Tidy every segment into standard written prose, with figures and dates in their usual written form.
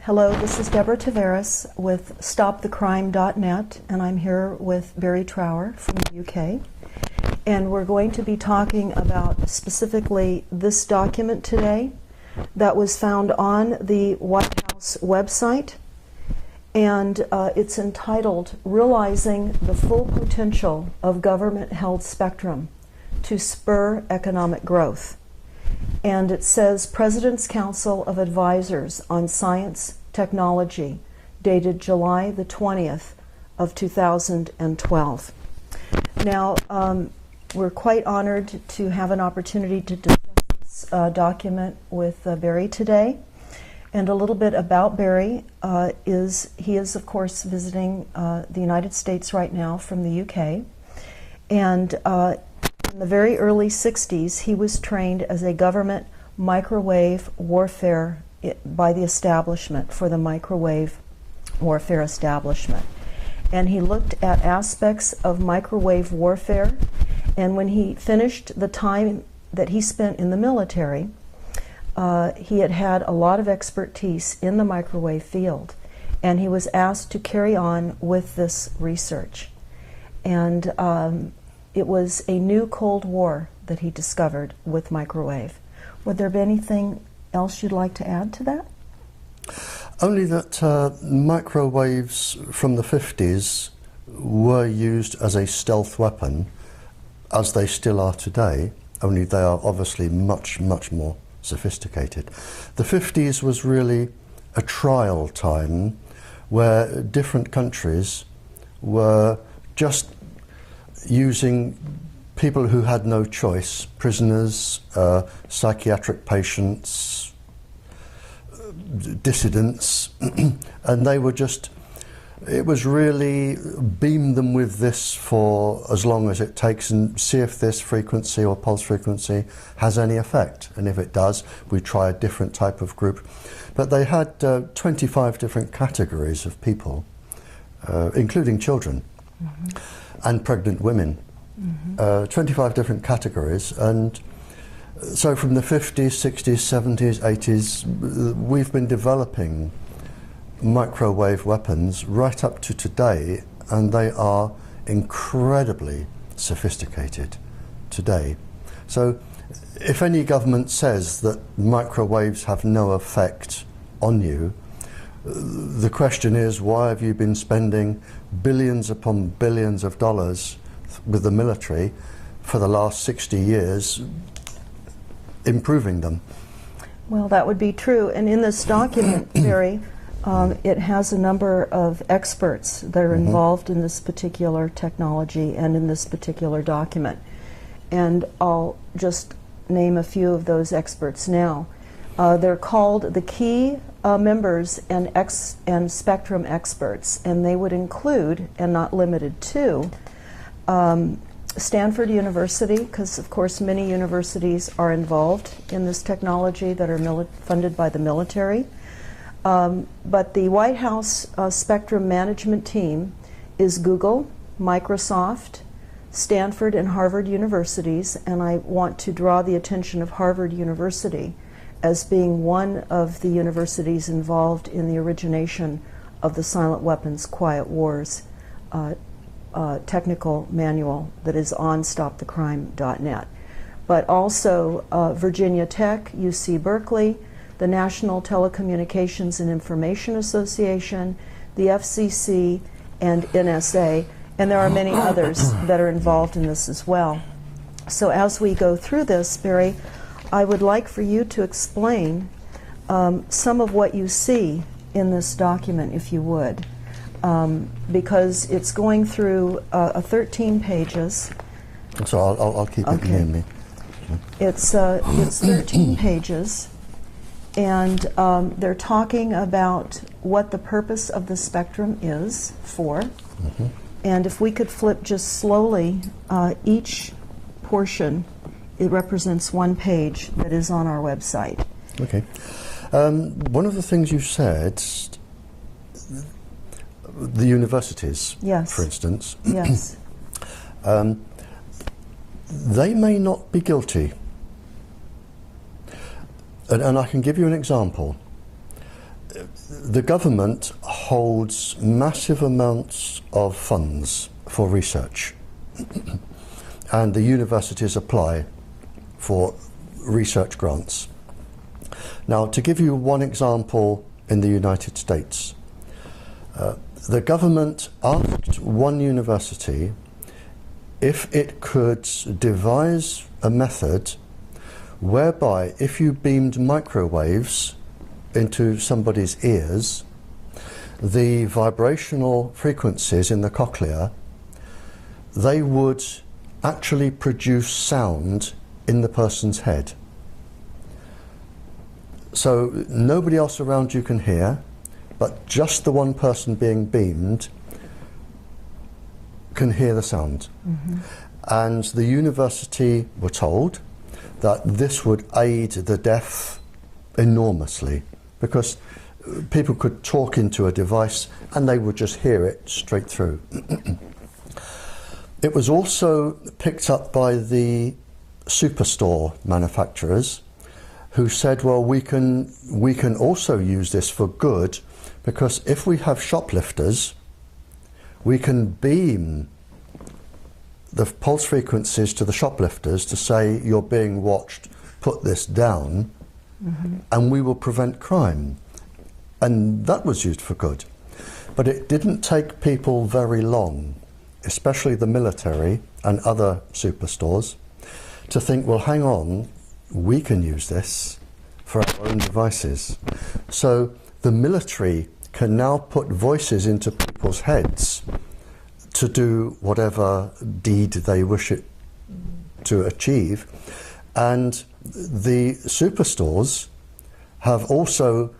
Hello, this is Deborah Tavares with StopTheCrime.net, and I'm here with Barrie Trower from the UK. And we're going to be talking about specifically this document today that was found on the White House website. And it's entitled, Realizing the Full Potential of Government-Held Spectrum to Spur Economic Growth. And it says, President's Council of Advisors on Science Technology, dated July the 20th of 2012. Now, we're quite honored to have an opportunity to discuss this document with Barrie today. And a little bit about Barrie he is of course visiting the United States right now from the UK. And in the very early 60s, he was trained as a government microwave warfare by the establishment, for the microwave warfare establishment. And he looked at aspects of microwave warfare, and when he finished the time that he spent in the military, he had had a lot of expertise in the microwave field, and he was asked to carry on with this research. And it was a new Cold War that he discovered with microwave. Would there be anything else you'd like to add to that? Only that microwaves from the 50s were used as a stealth weapon, as they still are today, only they are obviously much, much more sophisticated. The 50s was really a trial time where different countries were just using people who had no choice, prisoners, psychiatric patients, dissidents, and they were just, it was really beam them with this for as long as it takes and see if this frequency or pulse frequency has any effect. And if it does, we try a different type of group. But they had 25 different categories of people, including children. And pregnant women, 25 different categories. And so from the 50s, 60s, 70s, 80s, we've been developing microwave weapons right up to today, and they are incredibly sophisticated today. So if any government says that microwaves have no effect on you, the question is, why have you been spending billions upon billions of dollars with the military for the last 60 years improving them? Well, that would be true. And in this document, Barrie, it has a number of experts that are involved in this particular technology and in this particular document. And I'll just name a few of those experts now. They're called the key members and spectrum experts, and they would include, and not limited to, Stanford University, because of course many universities are involved in this technology that are funded by the military. But the White House spectrum management team is Google, Microsoft, Stanford, and Harvard universities, and I want to draw the attention of Harvard University as being one of the universities involved in the origination of the Silent Weapons Quiet Wars technical manual that is on StopTheCrime.net. But also Virginia Tech, UC Berkeley, the National Telecommunications and Information Association, the FCC, and NSA, and there are many others that are involved in this as well. So as we go through this, Barrie, I would like for you to explain some of what you see in this document, if you would, because it's going through 13 pages. So I'll keep it near me. It's 13 pages, and they're talking about what the purpose of the spectrum is for. And if we could flip just slowly, each portion, it represents one page that is on our website. Okay. One of the things you said, the universities, yes, for instance, yes, they may not be guilty. And I can give you an example. the government holds massive amounts of funds for research, and the universities apply for research grants. Now, to give you one example in the United States, the government asked one university if it could devise a method whereby if you beamed microwaves into somebody's ears, the vibrational frequencies in the cochlea, they would actually produce sound in the person's head. So nobody else around you can hear, but just the one person being beamed can hear the sound. Mm-hmm. And the university were told that this would aid the deaf enormously, because people could talk into a device and they would just hear it straight through. It was also picked up by the superstore manufacturers, who said, well, we can also use this for good, because if we have shoplifters, we can beam the pulse frequencies to the shoplifters to say, you're being watched, put this down, mm-hmm. and we will prevent crime. And that was used for good. But it didn't take people very long, especially the military and other superstores, to think, well, hang on, we can use this for our own devices. So the military can now put voices into people's heads to do whatever deed they wish it to achieve. And the superstores have also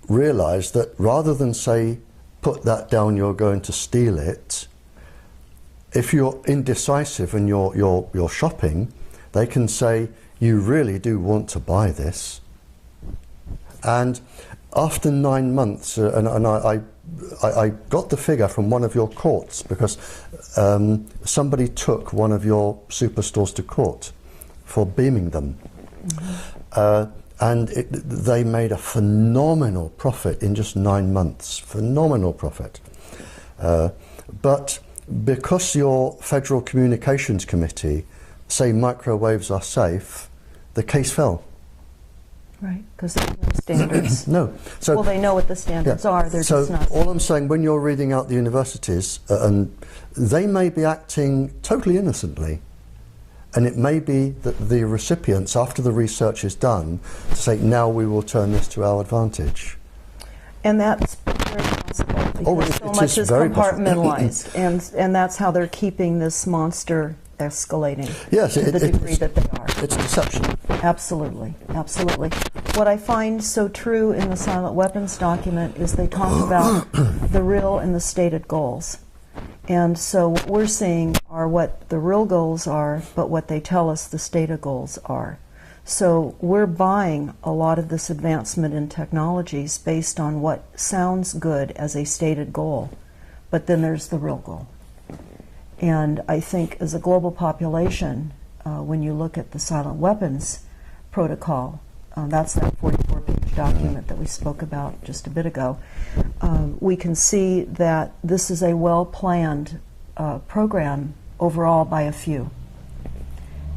realized that rather than say, put that down, you're going to steal it, if you're indecisive and you're shopping, they can say, you really do want to buy this. And after 9 months, and I got the figure from one of your courts, because somebody took one of your superstores to court for beaming them. Mm-hmm. And they made a phenomenal profit in just 9 months. Phenomenal profit. But because your Federal Communications Committee say microwaves are safe, the case fell. Right, because there's no standards. No. So, well, they know what the standards are, they're just not. So all I'm saying, when you're reading out the universities, and they may be acting totally innocently, and it may be that the recipients, after the research is done, to say, now we will turn this to our advantage. And that's very possible, because so much is compartmentalized, and that's how they're keeping this monster escalating, yes, to the degree that they are. It's deception. Absolutely, absolutely. What I find so true in the silent weapons document is they talk about the real and the stated goals. And so what we're seeing are what the real goals are, but what they tell us the stated goals are. So we're buying a lot of this advancement in technologies based on what sounds good as a stated goal, but then there's the real goal. And I think as a global population, when you look at the silent weapons protocol, that's that 44-page document that we spoke about just a bit ago, we can see that this is a well-planned program overall by a few.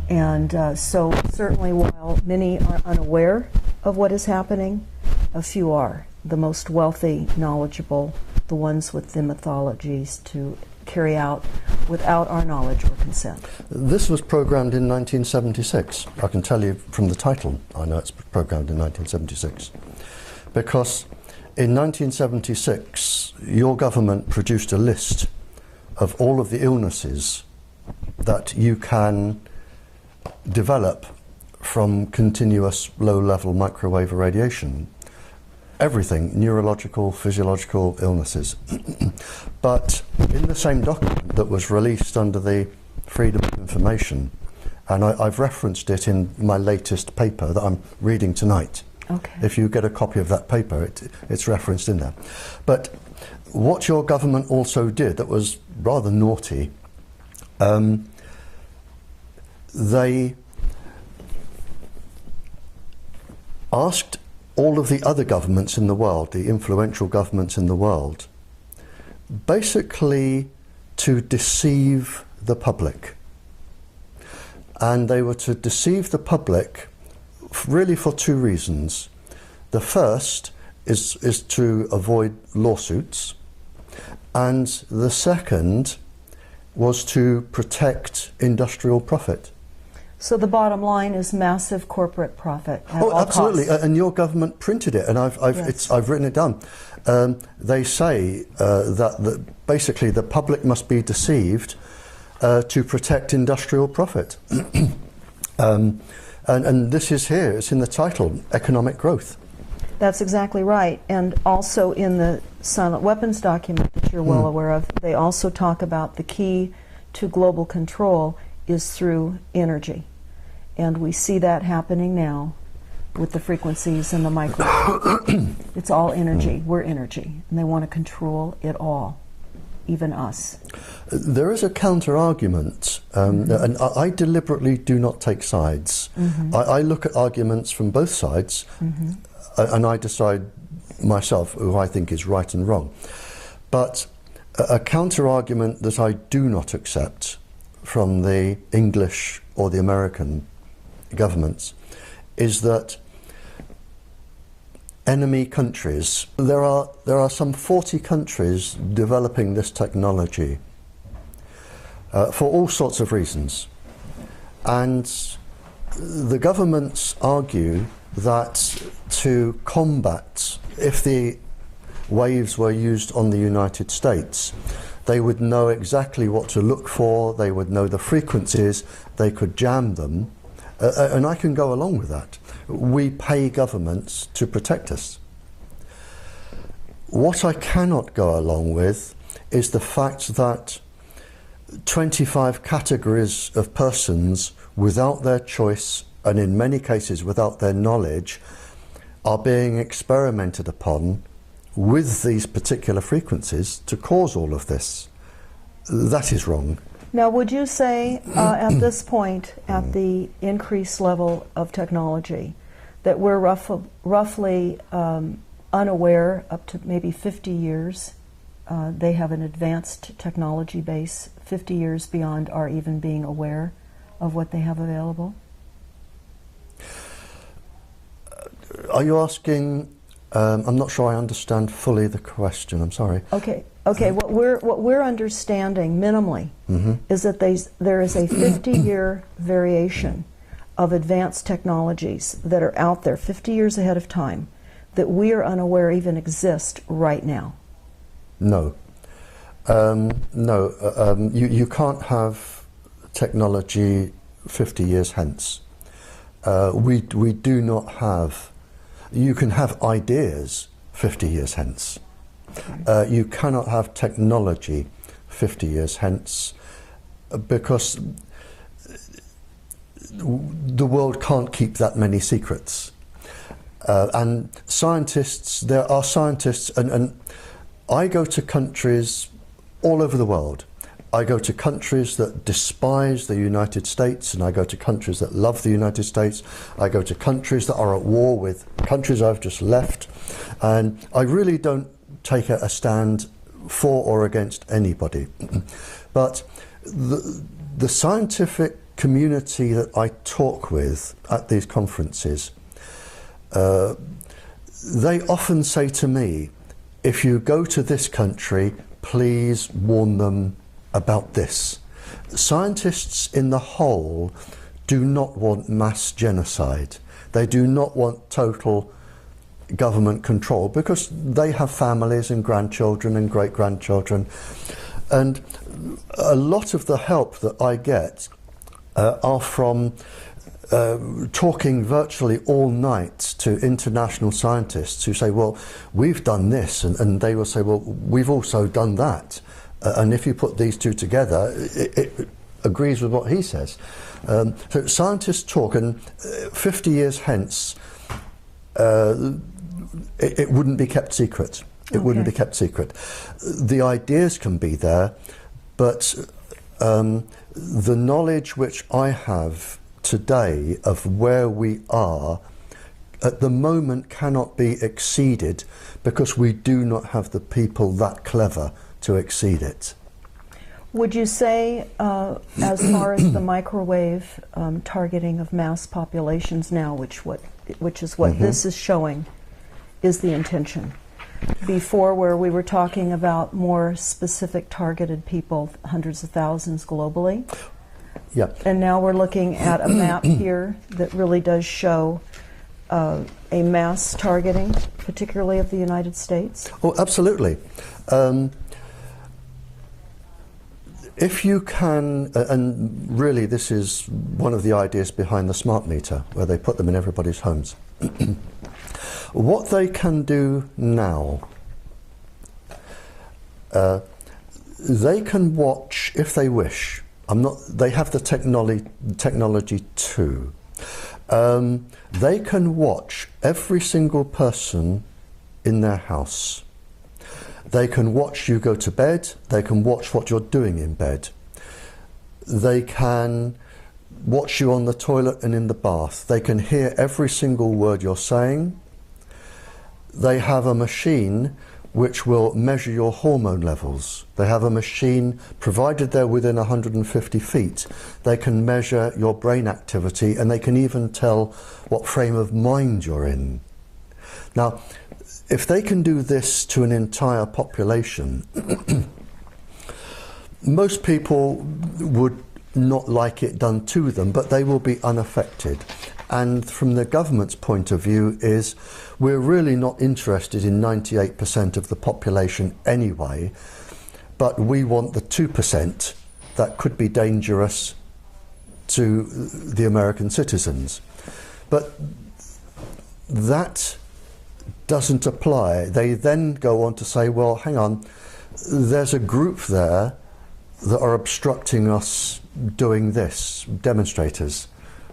And so certainly while many are unaware of what is happening, a few are. The most wealthy, knowledgeable, the ones with the mythologies to carry out without our knowledge or consent. This was programmed in 1976. I can tell you from the title, I know it's programmed in 1976. Because in 1976, your government produced a list of all of the illnesses that you can develop from continuous low-level microwave irradiation. Everything, neurological, physiological illnesses. But in the same document that was released under the Freedom of Information, and I've referenced it in my latest paper that I'm reading tonight. Okay. If you get a copy of that paper, it's referenced in there. But what your government also did that was rather naughty, they asked all of the other governments in the world, the influential governments in the world, basically to deceive the public. And they were to deceive the public really for two reasons. The first is to avoid lawsuits, and the second was to protect industrial profit. So the bottom line is massive corporate profit at Oh, all absolutely. costs. And your government printed it, and I've written it down. They say that basically the public must be deceived to protect industrial profit. And this is here, it's in the title, economic growth. That's exactly right. And also in the silent weapons document that you're well aware of, they also talk about the key to global control is through energy. And we see that happening now with the frequencies and the micro. It's all energy. We're energy. And they want to control it all, even us. There is a counter-argument, and I deliberately do not take sides. I look at arguments from both sides, and I decide myself who I think is right and wrong. But a counter-argument that I do not accept from the English or the American governments is that enemy countries, there are some 40 countries developing this technology for all sorts of reasons, and the governments argue that to combat, if the waves were used on the United States, they would know exactly what to look for, they would know the frequencies, they could jam them, and I can go along with that. We pay governments to protect us. What I cannot go along with is the fact that 25 categories of persons, without their choice and in many cases without their knowledge, are being experimented upon with these particular frequencies to cause all of this. That is wrong. Now, would you say at this point, at the increased level of technology, that we're roughly unaware up to maybe 50 years? They have an advanced technology base 50 years beyond our even being aware of what they have available? Are you asking? I'm not sure I understand fully the question. I'm sorry. Okay. What we're understanding minimally is that there is a 50-year variation of advanced technologies that are out there 50 years ahead of time that we are unaware even exist right now. No. You can't have technology 50 years hence. We do not have. You can have ideas 50 years hence. You cannot have technology 50 years hence because the world can't keep that many secrets. And scientists, there are scientists, and I go to countries all over the world. I go to countries that despise the United States, and I go to countries that love the United States. I go to countries that are at war with countries I've just left. And I really don't take a stand for or against anybody. But the scientific community that I talk with at these conferences, they often say to me, if you go to this country, please warn them about this. Scientists in the whole do not want mass genocide. They do not want total government control because they have families and grandchildren and great-grandchildren. And a lot of the help that I get are from talking virtually all night to international scientists who say, well, we've done this, and they will say, well, we've also done that. And if you put these two together, it agrees with what he says. So scientists talk, and 50 years hence, it wouldn't be kept secret. It wouldn't be kept secret. The ideas can be there, but the knowledge which I have today of where we are at the moment cannot be exceeded because we do not have the people that clever to exceed it. Would you say, as far as the microwave targeting of mass populations now, which is what this is showing, is the intention? Before, where we were talking about more specific targeted people, hundreds of thousands globally. Yeah. And now we're looking at a map here that really does show a mass targeting, particularly of the United States. Oh, absolutely. If you can, and really this is one of the ideas behind the smart meter, where they put them in everybody's homes. What they can do now, they can watch, if they wish, they have the technology too. They can watch every single person in their house. They can watch you go to bed. They can watch what you're doing in bed. They can watch you on the toilet and in the bath. They can hear every single word you're saying. They have a machine which will measure your hormone levels. They have a machine, provided they're within 150 feet, they can measure your brain activity, and they can even tell what frame of mind you're in. Now, if they can do this to an entire population, most people would not like it done to them, but they will be unaffected. And from the government's point of view is, we're really not interested in 98% of the population anyway, but we want the 2% that could be dangerous to the American citizens. But that doesn't apply. They then go on to say, well, hang on, there's a group there that are obstructing us doing this, demonstrators.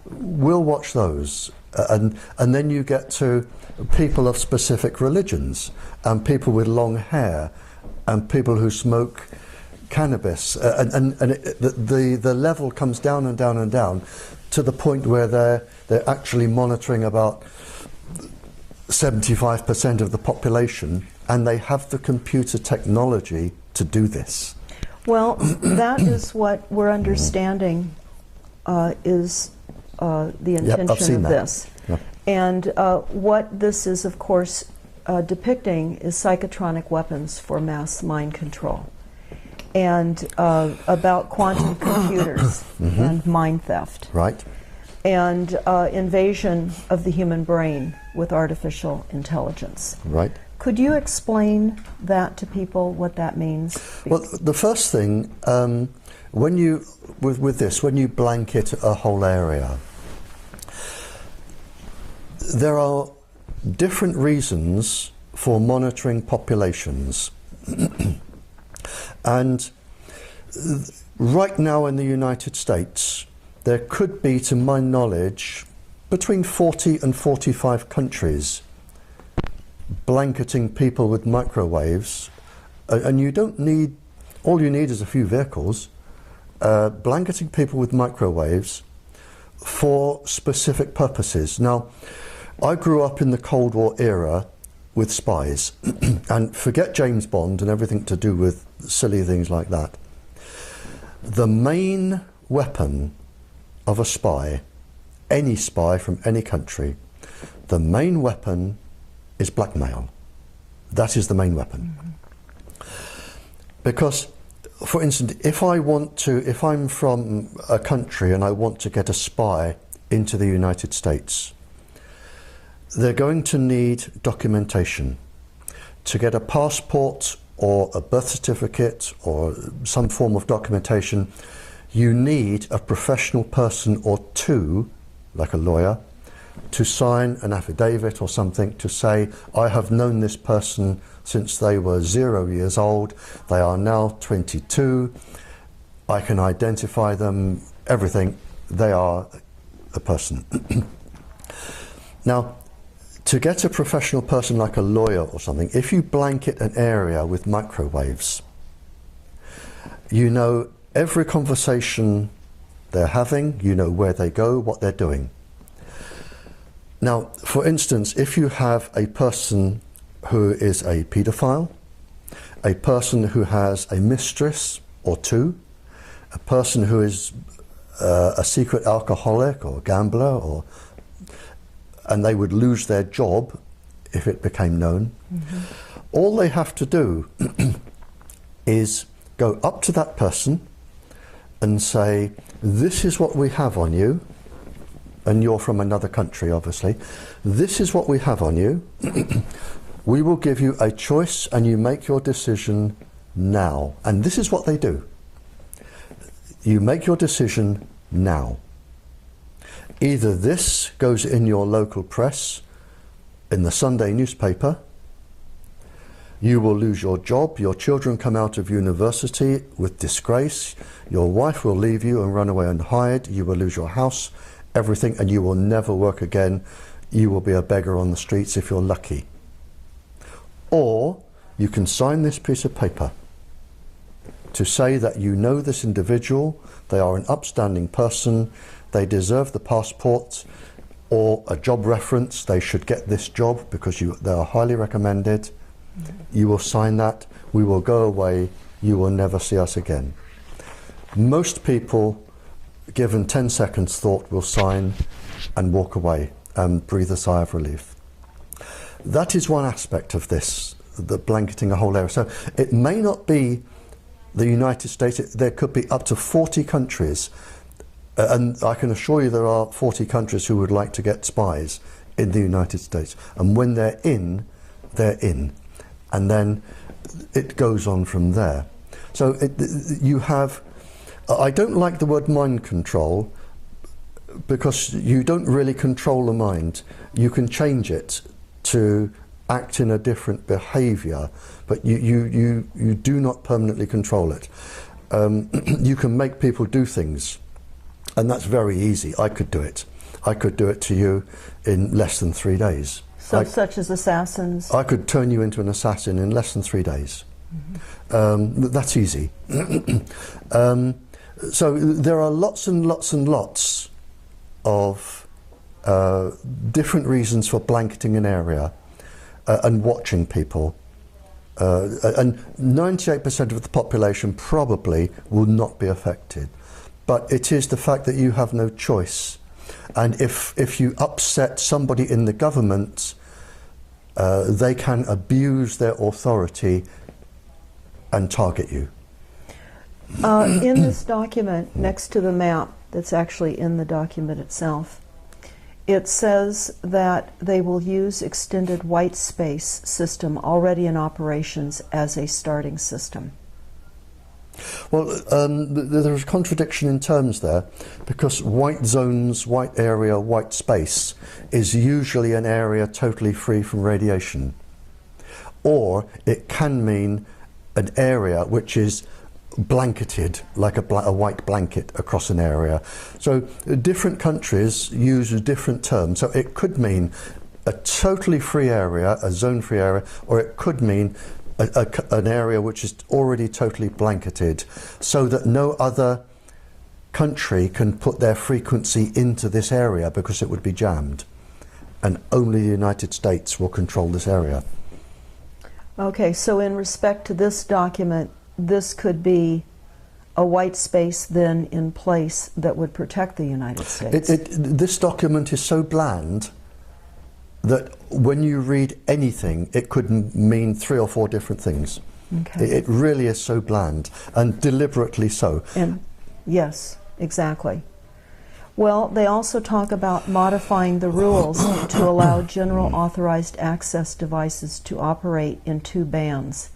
We'll watch those. And then you get to people of specific religions, and people with long hair, and people who smoke cannabis. The level comes down and down and down to the point where they're actually monitoring about 75% of the population, and they have the computer technology to do this. Well, that is what we're understanding is the intention of this. Yep. And what this is, of course, depicting is psychotronic weapons for mass mind control, and about quantum computers and mind theft. Right. And invasion of the human brain with artificial intelligence. Right. Could you explain that to people, what that means? Well, the first thing, when you when you blanket a whole area, there are different reasons for monitoring populations. And right now in the United States, there could be, to my knowledge, between 40 and 45 countries blanketing people with microwaves, and you don't need, all you need is a few vehicles, blanketing people with microwaves for specific purposes. Now, I grew up in the Cold War era with spies, and forget James Bond and everything to do with silly things like that. The main weapon of a spy, any spy from any country, the main weapon is blackmail. That is the main weapon. Because, for instance, if I'm from a country and I want to get a spy into the United States, they're going to need documentation. To get a passport or a birth certificate or some form of documentation, you need a professional person or two, like a lawyer, to sign an affidavit or something to say, I have known this person since they were 0 years old, they are now 22, I can identify them, everything, they are a person. Now, to get a professional person like a lawyer or something, if you blanket an area with microwaves, you know every conversation they're having, you know where they go, what they're doing. Now, for instance, if you have a person who is a paedophile, a person who has a mistress or two, a person who is a secret alcoholic or gambler, and they would lose their job if it became known, all they have to do is go up to that person and say, this is what we have on you, and you're from another country, obviously. This is what we have on you. We will give you a choice and you make your decision now. And this is what they do. You make your decision now. Either this goes in your local press, in the Sunday newspaper, you will lose your job, your children come out of university with disgrace, your wife will leave you and run away and hide, you will lose your house, everything, and you will never work again. You will be a beggar on the streets if you're lucky. Or you can sign this piece of paper to say that you know this individual, they are an upstanding person, they deserve the passport or a job reference, they should get this job because they are highly recommended. You will sign that, we will go away, you will never see us again. Most people, given 10 seconds thought, will sign and walk away and breathe a sigh of relief. That is one aspect of this, the blanketing a whole area. So it may not be the United States, there could be up to 40 countries, and I can assure you there are 40 countries who would like to get spies in the United States. And when they're in, they're in. And then it goes on from there. So you have, I don't like the word mind control, because you don't really control the mind. You can change it to act in a different behaviour, but you do not permanently control it. You can make people do things, and that's very easy. I could do it. I could do it to you in less than 3 days. So such as assassins? I could turn you into an assassin in less than 3 days. That's easy. So there are lots and lots and lots of different reasons for blanketing an area and watching people. And 98% of the population probably will not be affected. But it is the fact that you have no choice. And if you upset somebody in the government, they can abuse their authority and target you. In this document, next to the map that's actually in the document itself, it says that they will use extended white space system already in operations as a starting system. Well, there's a contradiction in terms there, because white zones, white area, white space is usually an area totally free from radiation. Or it can mean an area which is blanketed, like a white blanket across an area. So different countries use different terms. So it could mean a totally free area, a zone-free area, or it could mean an area which is already totally blanketed, so that no other country can put their frequency into this area because it would be jammed, and only the United States will control this area. Okay, so in respect to this document, this could be a white space then in place that would protect the United States. This document is so bland that when you read anything, it could mean 3 or 4 different things. Okay. It really is so bland, and deliberately so. And yes, exactly. Well, they also talk about modifying the rules to allow general authorized access devices to operate in 2 bands.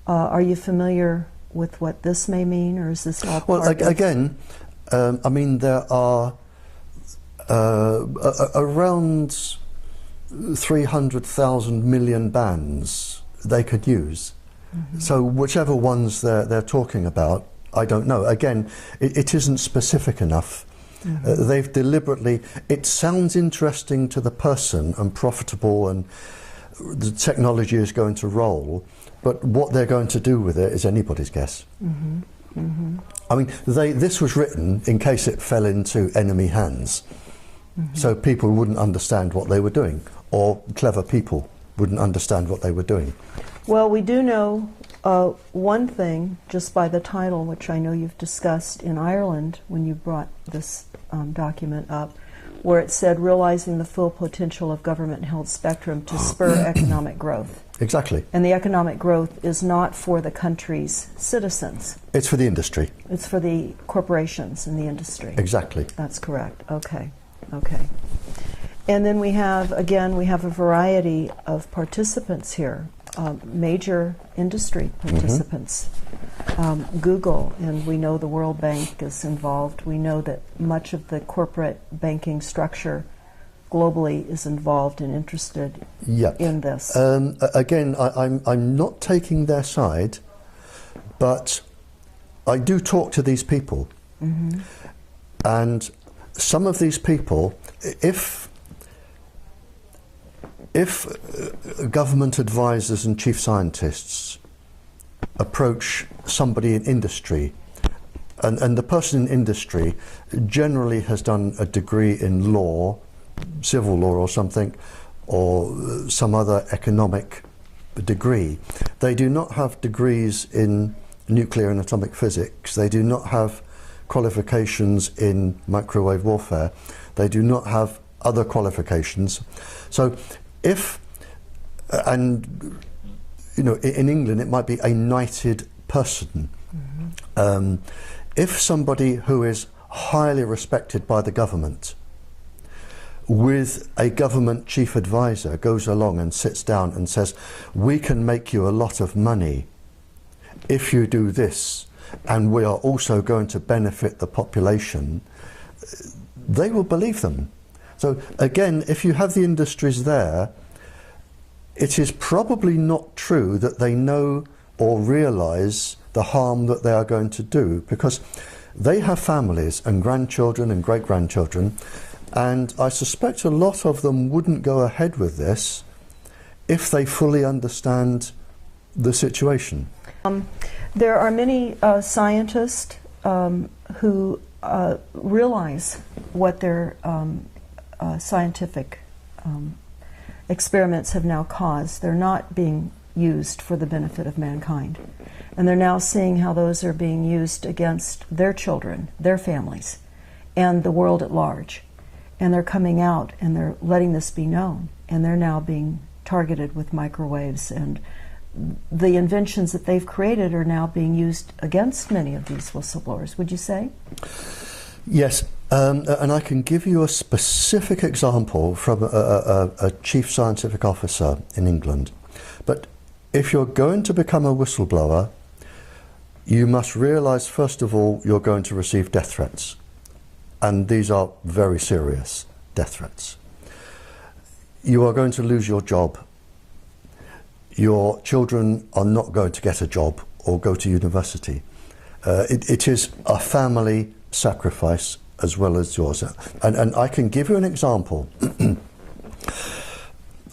Are you familiar with what this may mean, or is this all part of... Again, I mean, there are around 300,000 million bands they could use. So whichever ones they're talking about, I don't know. Again, it isn't specific enough. They've deliberately, it sounds interesting to the person and profitable, and the technology is going to roll, but what they're going to do with it is anybody's guess. I mean, this was written in case it fell into enemy hands. So people wouldn't understand what they were doing, or clever people wouldn't understand what they were doing. Well, we do know one thing just by the title, which I know you've discussed in Ireland when you brought this document up, where it said realizing the full potential of government-held spectrum to spur economic growth. Exactly. And the economic growth is not for the country's citizens. It's for the industry. It's for the corporations in the industry. Exactly. That's correct. Okay. Okay. And then we have, again, we have a variety of participants here, major industry participants. Google, and we know the World Bank is involved. We know that much of the corporate banking structure globally is involved and interested in this. Again, I'm not taking their side, but I do talk to these people. And some of these people, if government advisors and chief scientists approach somebody in industry, and the person in industry generally has done a degree in law, civil law or something, or some other economic degree. They do not have degrees in nuclear and atomic physics. They do not have qualifications in microwave warfare. They do not have other qualifications. So if, and you know, in England it might be a knighted person. If somebody who is highly respected by the government with a government chief advisor goes along and sits down and says, we can make you a lot of money if you do this, and we are also going to benefit the population, they will believe them. So again, if you have the industries there, it is probably not true that they know or realise the harm that they are going to do, because they have families and grandchildren and great-grandchildren, and I suspect a lot of them wouldn't go ahead with this if they fully understand the situation. There are many scientists who realize what their scientific experiments have now caused. They're not being used for the benefit of mankind. And they're now seeing how those are being used against their children, their families, and the world at large. And they're coming out and they're letting this be known. And they're now being targeted with microwaves, and the inventions that they've created are now being used against many of these whistleblowers, would you say? Yes, and I can give you a specific example from a chief scientific officer in England. But if you're going to become a whistleblower, you must realise, first of all, you're going to receive death threats. And these are very serious death threats. You are going to lose your job. Your children are not going to get a job or go to university. It is a family sacrifice as well as yours. And I can give you an example.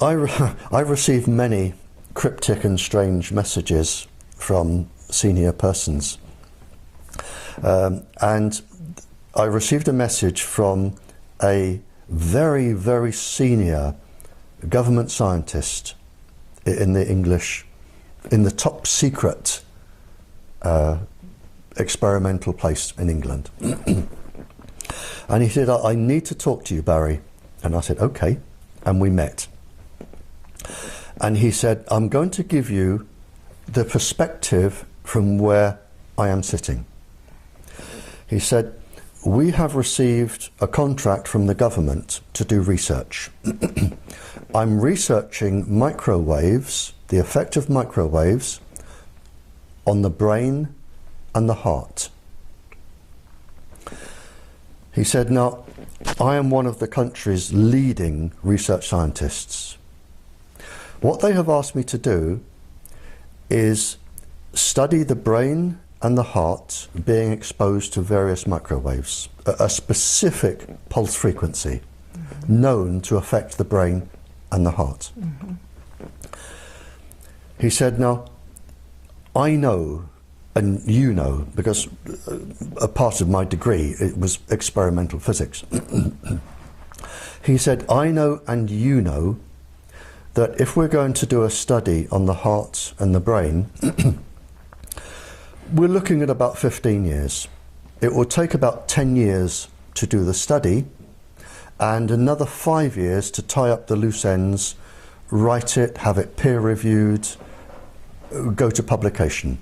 I received many cryptic and strange messages from senior persons. And I received a message from a very, very senior government scientist in the top secret experimental place in England. And he said, I need to talk to you, Barrie. And I said, okay. And we met. And he said, I'm going to give you the perspective from where I am sitting. He said, we have received a contract from the government to do research. I'm researching microwaves, the effect of microwaves on the brain and the heart. He said, now, I am one of the country's leading research scientists. What they have asked me to do is study the brain and the heart being exposed to various microwaves, a specific pulse frequency known to affect the brain and the heart. He said, now, I know, and you know, because a part of my degree, it was experimental physics. He said, I know and you know that if we're going to do a study on the heart and the brain, we're looking at about 15 years. It will take about 10 years to do the study and another 5 years to tie up the loose ends, write it, have it peer reviewed, go to publication.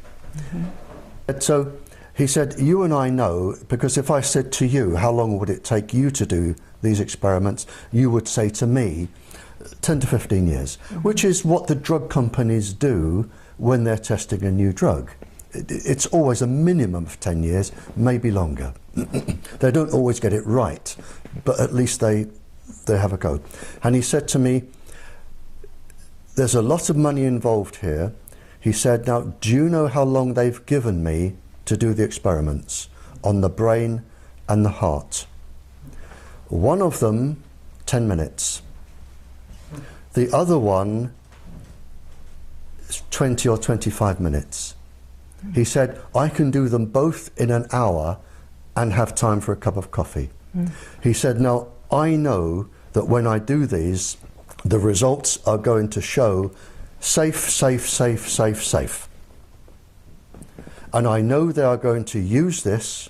And so he said, you and I know, because if I said to you, how long would it take you to do these experiments, you would say to me, 10 to 15 years, which is what the drug companies do when they're testing a new drug. It's always a minimum of 10 years, maybe longer. They don't always get it right, but at least they have a go. And he said to me, there's a lot of money involved here. He said, now, do you know how long they've given me to do the experiments on the brain and the heart? One of them, 10 minutes. The other one is 20 or 25 minutes. He said, I can do them both in an hour and have time for a cup of coffee. He said, now, I know that when I do these, the results are going to show safe, safe, safe, safe, safe. And I know they are going to use this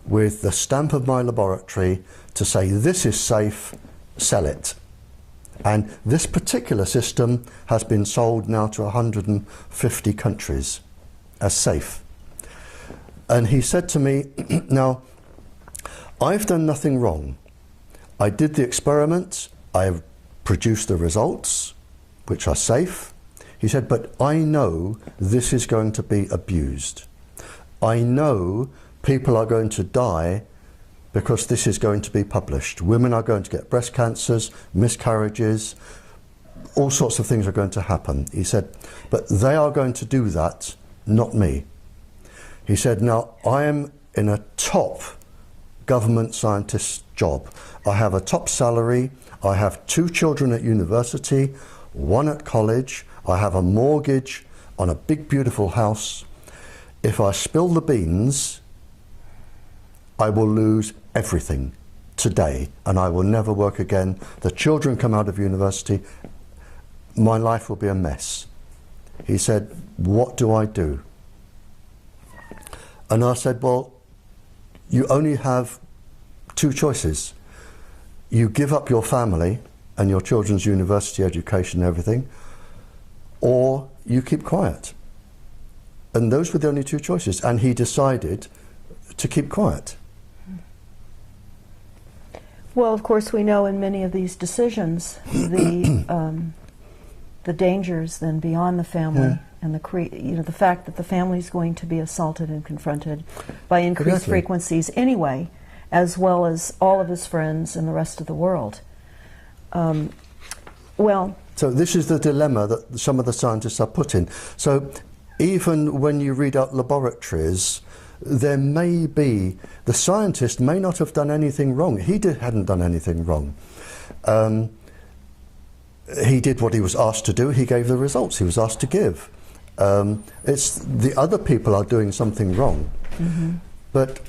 with the stamp of my laboratory to say, this is safe, sell it. And this particular system has been sold now to 150 countries as safe. And he said to me, now, I've done nothing wrong. I did the experiment, I have produced the results, which are safe. He said, but I know this is going to be abused. I know people are going to die because this is going to be published. Women are going to get breast cancers, miscarriages, all sorts of things are going to happen. He said, but they are going to do that, not me. He said, now, I am in a top government scientist job. I have a top salary, I have 2 children at university, 1 at college, I have a mortgage on a big beautiful house. If I spill the beans, I will lose everything today and I will never work again. The children come out of university, my life will be a mess. He said, what do I do? And I said, well, you only have 2 choices. You give up your family and your children's university education and everything, or you keep quiet. And those were the only 2 choices. And he decided to keep quiet. Well, of course, we know in many of these decisions the dangers then beyond the family and the fact that the family is going to be assaulted and confronted by increased frequencies anyway, as well as all of his friends and the rest of the world. So this is the dilemma that some of the scientists are put in. So even when you read out laboratories, there may be, the scientist may not have done anything wrong. He hadn't done anything wrong. He did what he was asked to do. He gave the results he was asked to give. It's the other people are doing something wrong. But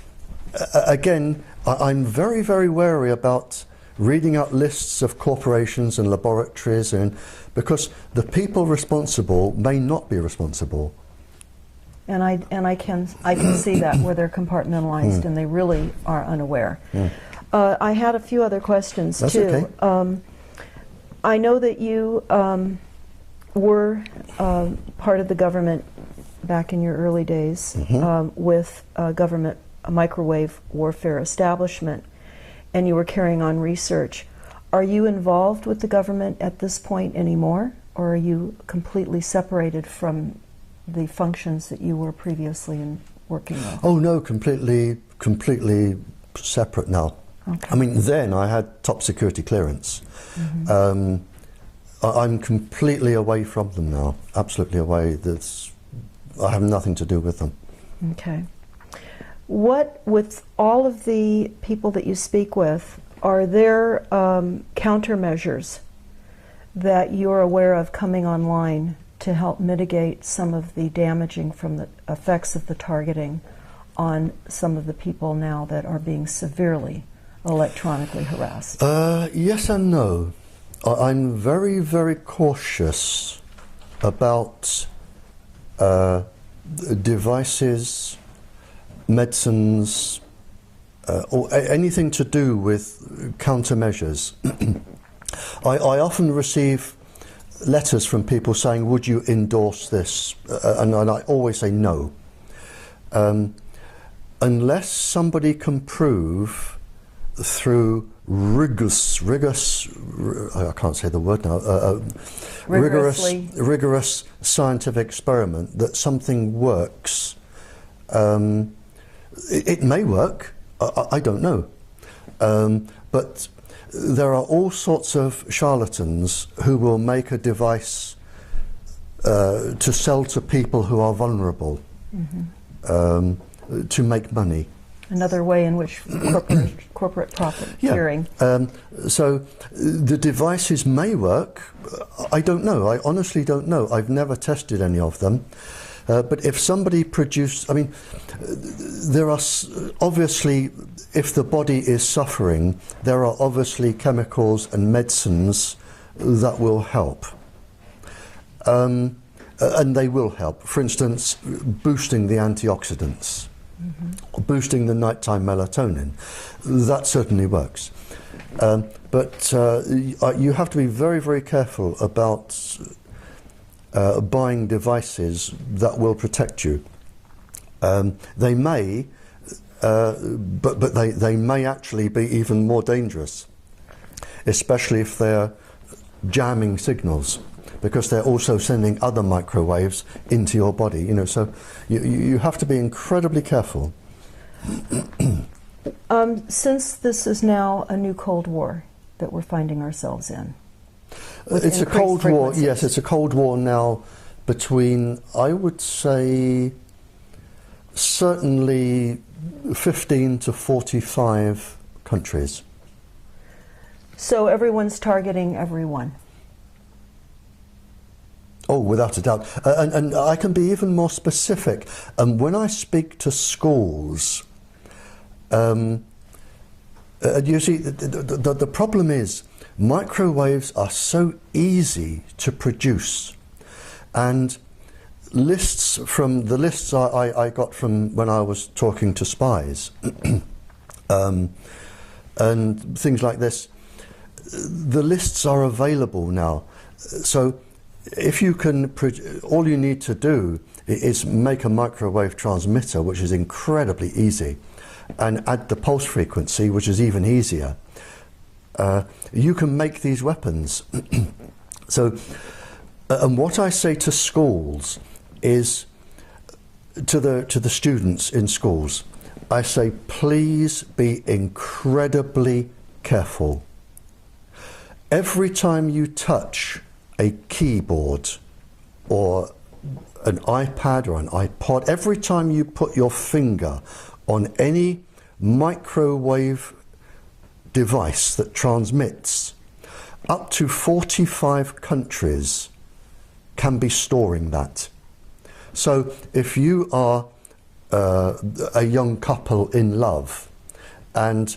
again, I'm very, very wary about reading out lists of corporations and laboratories, because the people responsible may not be responsible. And I can see that where they're compartmentalized and they really are unaware. I had a few other questions That's too. Okay. I know that you were part of the government back in your early days with government microwave warfare establishment, and you were carrying on research. Are you involved with the government at this point anymore, or are you completely separated from the functions that you were previously working with? Oh no, completely separate now. Okay. I mean, then I had top security clearance. I'm completely away from them now, absolutely away. I have nothing to do with them. Okay. What, with all of the people that you speak with, are there countermeasures that you're aware of coming online to help mitigate some of the damaging from the effects of the targeting on some of the people now that are being severely electronically harassed? Yes and no. I'm very, very cautious about devices, medicines, or anything to do with countermeasures. I often receive letters from people saying, would you endorse this? And I always say no. Unless somebody can prove through rigorous, I can't say the word now, rigorous scientific experiment that something works. It may work, I don't know. But there are all sorts of charlatans who will make a device to sell to people who are vulnerable, to make money. Another way in which corporate profiteering. So the devices may work. I don't know. I honestly don't know. I've never tested any of them. But if somebody produced, I mean, there are obviously, if the body is suffering, there are obviously chemicals and medicines that will help. And they will help. For instance, boosting the antioxidants, boosting the nighttime melatonin. That certainly works. But you have to be very, very careful about buying devices that will protect you. They may, but they may actually be even more dangerous, especially if they're jamming signals, because they're also sending other microwaves into your body. You know, so you have to be incredibly careful. Since this is now a new Cold War that we're finding ourselves in. It's a Cold War, yes, it's a Cold War now between, I would say, certainly 15 to 45 countries. So everyone's targeting everyone? Oh, without a doubt. And I can be even more specific. When I speak to schools, you see, the problem is, microwaves are so easy to produce, and the lists I got from when I was talking to spies and things like this, the lists are available now. So if you can, all you need to do is make a microwave transmitter, which is incredibly easy, and add the pulse frequency, which is even easier. You can make these weapons. So, and what I say to schools is, to the students in schools, I say, please be incredibly careful. Every time you touch a keyboard or an iPad or an iPod, every time you put your finger on any microwave device that transmits, up to 45 countries can be storing that. So if you are a young couple in love and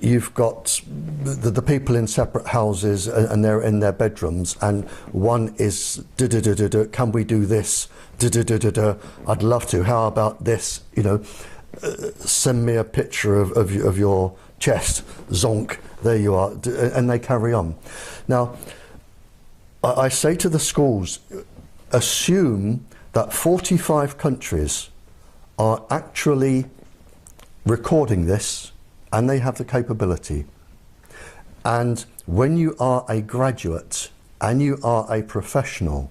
you've got the people in separate houses and they're in their bedrooms, and one is can we do this, I'd love to, how about this, you know, send me a picture of your chest, zonk, there you are, and they carry on. Now, I say to the schools, assume that 45 countries are actually recording this, and they have the capability. And when you are a graduate and you are a professional,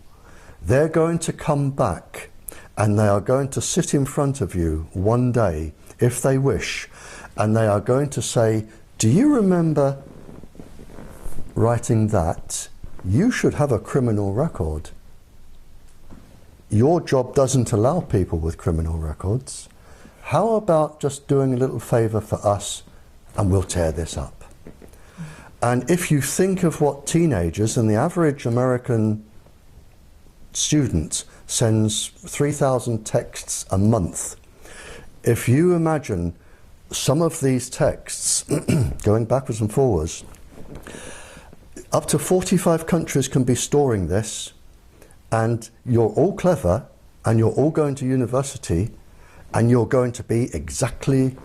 they're going to come back and they are going to sit in front of you one day, if they wish, and they are going to say, do you remember writing that? You should have a criminal record. Your job doesn't allow people with criminal records. How about just doing a little favour for us and we'll tear this up? And if you think of what teenagers, and the average American student sends 3,000 texts a month, if you imagine some of these texts, going backwards and forwards, up to 45 countries can be storing this, and you're all clever, and you're all going to university, and you're going to be exactly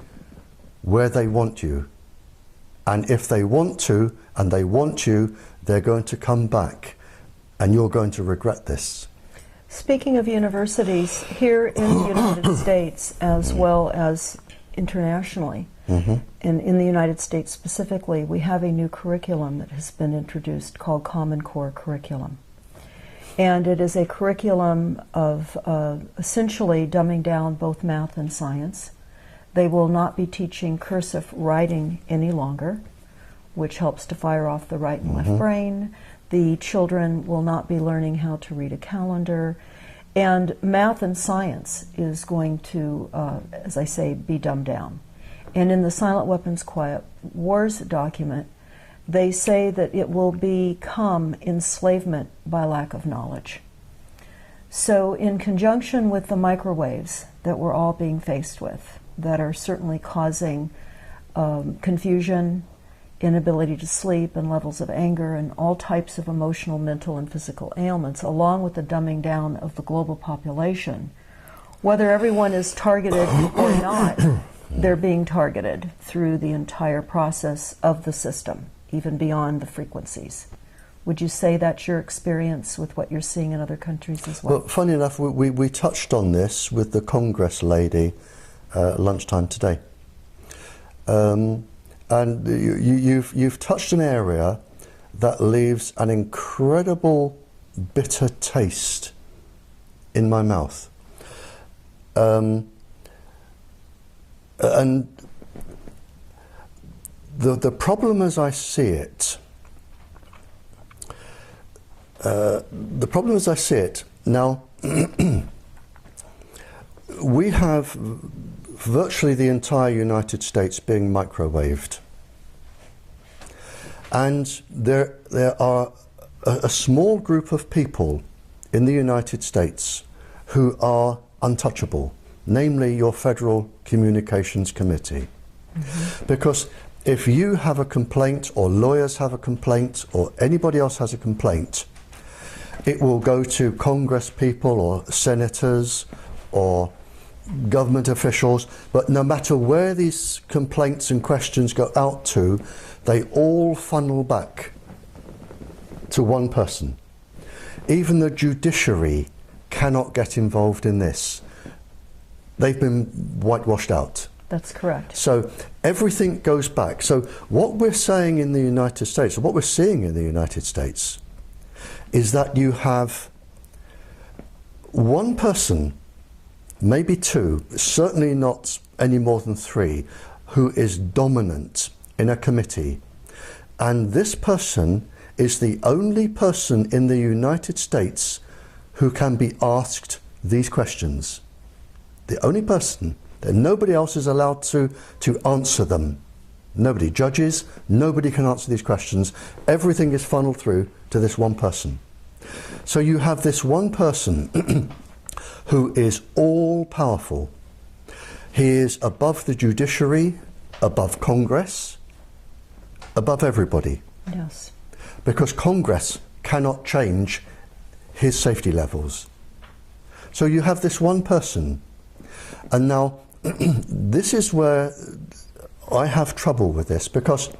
where they want you. And if they want to, and they want you, they're going to come back, and you're going to regret this. Speaking of universities, here in the United States, as well as internationally, and in the United States specifically, we have a new curriculum that has been introduced called Common Core Curriculum. And it is a curriculum of essentially dumbing down both math and science. They will not be teaching cursive writing any longer, which helps to fire off the right and left brain. The children will not be learning how to read a calendar. And math and science is going to, as I say, be dumbed down. And in the Silent Weapons Quiet Wars document, they say that it will become enslavement by lack of knowledge. So in conjunction with the microwaves that we're all being faced with, that are certainly causing confusion, inability to sleep, and levels of anger, and all types of emotional, mental, and physical ailments, along with the dumbing down of the global population, whether everyone is targeted or not, they're being targeted through the entire process of the system, even beyond the frequencies. Would you say that's your experience with what you're seeing in other countries as well? Well, funny enough, we touched on this with the Congress lady lunchtime today. And you've touched an area that leaves an incredible bitter taste in my mouth. And the problem as I see it, now, we have virtually the entire United States being microwaved. And there are a small group of people in the United States who are untouchable, namely your Federal Communications Committee. Because if you have a complaint, or lawyers have a complaint, or anybody else has a complaint, it will go to Congress people or senators or government officials, but no matter where these complaints and questions go out to, they all funnel back to one person. Even the judiciary cannot get involved in this. They've been whitewashed out. That's correct. So everything goes back. So what we're saying in the United States, or what we're seeing in the United States, is that you have one person, maybe two, certainly not any more than three, who is dominant in a committee. And this person is the only person in the United States who can be asked these questions. The only person. That nobody else is allowed to answer them. Nobody. Judges, nobody can answer these questions. Everything is funneled through to this one person. So you have this one person who is all powerful. He is above the judiciary, above Congress, above everybody. Yes. Because Congress cannot change his safety levels. So you have this one person. And now, this is where I have trouble with this, because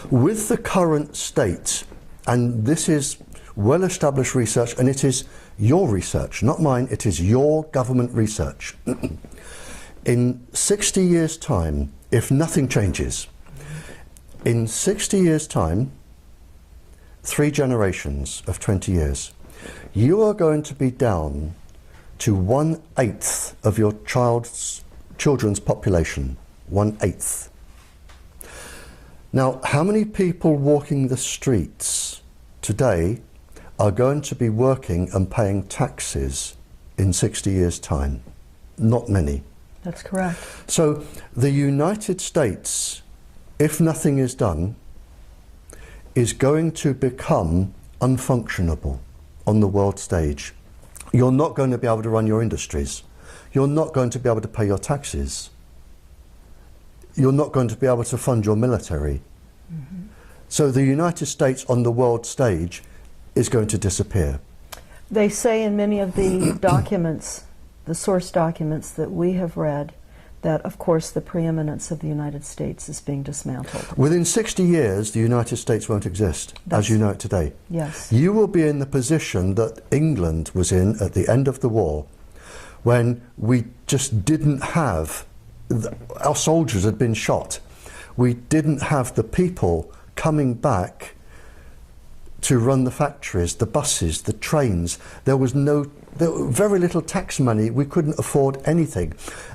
with the current state, and this is well-established research, and it is your research, not mine, it is your government research. In 60 years' time, if nothing changes, in 60 years' time, 3 generations of 20 years, you are going to be down to 1/8 of your children's population. 1/8. Now, how many people walking the streets today are going to be working and paying taxes in 60 years' time? Not many. That's correct. So the United States, if nothing is done, is going to become unfunctionable on the world stage. You're not going to be able to run your industries. You're not going to be able to pay your taxes. you're not going to be able to fund your military. So the United States on the world stage is going to disappear. They say in many of the documents, the source documents that we have read, that of course the preeminence of the United States is being dismantled. Within 60 years, the United States won't exist as you know it today. Yes. You will be in the position that England was in at the end of the war, when we just didn't have, our soldiers had been shot. We didn't have the people coming back to run the factories, the buses, the trains. There was very little tax money. We couldn't afford anything.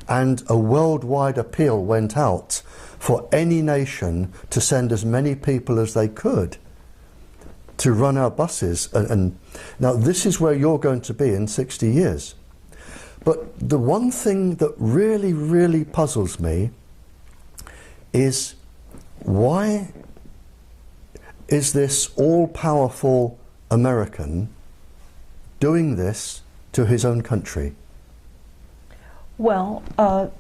And a worldwide appeal went out for any nation to send as many people as they could to run our buses. And now this is where you're going to be in 60 years. But the one thing that really, really puzzles me is, why is this all-powerful American doing this to his own country? Well,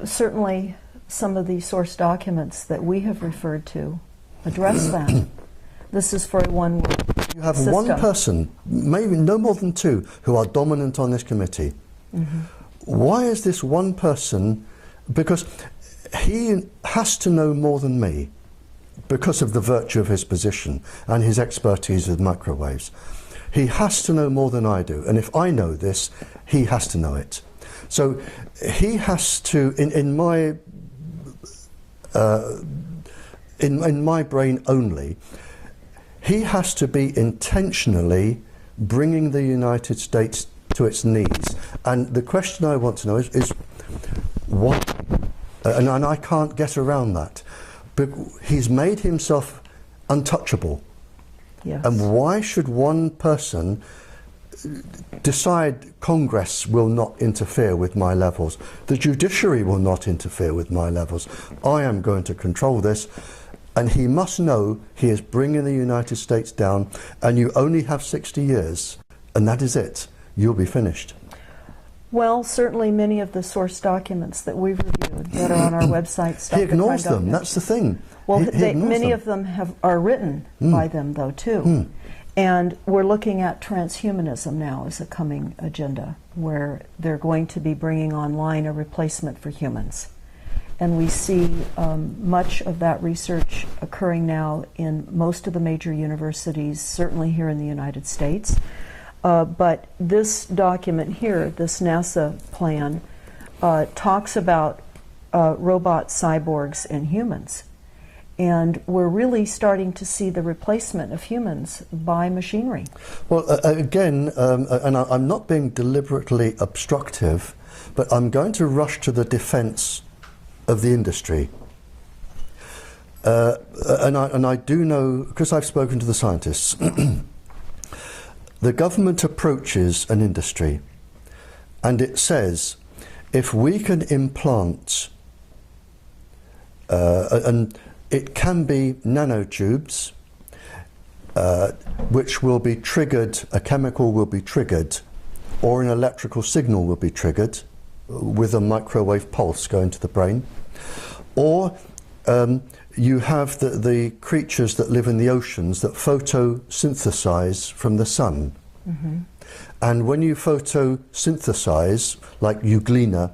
certainly some of the source documents that we have referred to address that. This is for a one-world You have system. one person, maybe no more than two, who are dominant on this committee. Why is this one person? Because he has to know more than me, because of the virtue of his position and his expertise with microwaves. He has to know more than I do, and if I know this, he has to know it. So he has to, in my brain only, he has to be intentionally bringing the United States to its knees. And the question I want to know is what, and I can't get around that. But he's made himself untouchable. Yes. And why should one person decide Congress will not interfere with my levels? The judiciary will not interfere with my levels. I am going to control this. And he must know he is bringing the United States down, and you only have 60 years, and that is it. You'll be finished. Well, certainly many of the source documents that we've reviewed that are on our website. He ignores them. That's the thing. Well, he many of them are written by them, though, too. And we're looking at transhumanism now as a coming agenda, where they're going to be bringing online a replacement for humans. And we see much of that research occurring now in most of the major universities, certainly here in the United States. But this document here, this NASA plan, talks about robot cyborgs and humans. And we're really starting to see the replacement of humans by machinery. Well, again, and I'm not being deliberately obstructive, but I'm going to rush to the defense of the industry. And I do know, because I've spoken to the scientists, the government approaches an industry and it says, if we can implant, and it can be nanotubes, which will be triggered, a chemical will be triggered, or an electrical signal will be triggered with a microwave pulse going to the brain, or you have the creatures that live in the oceans that photosynthesize from the sun. And when you photosynthesize, like euglena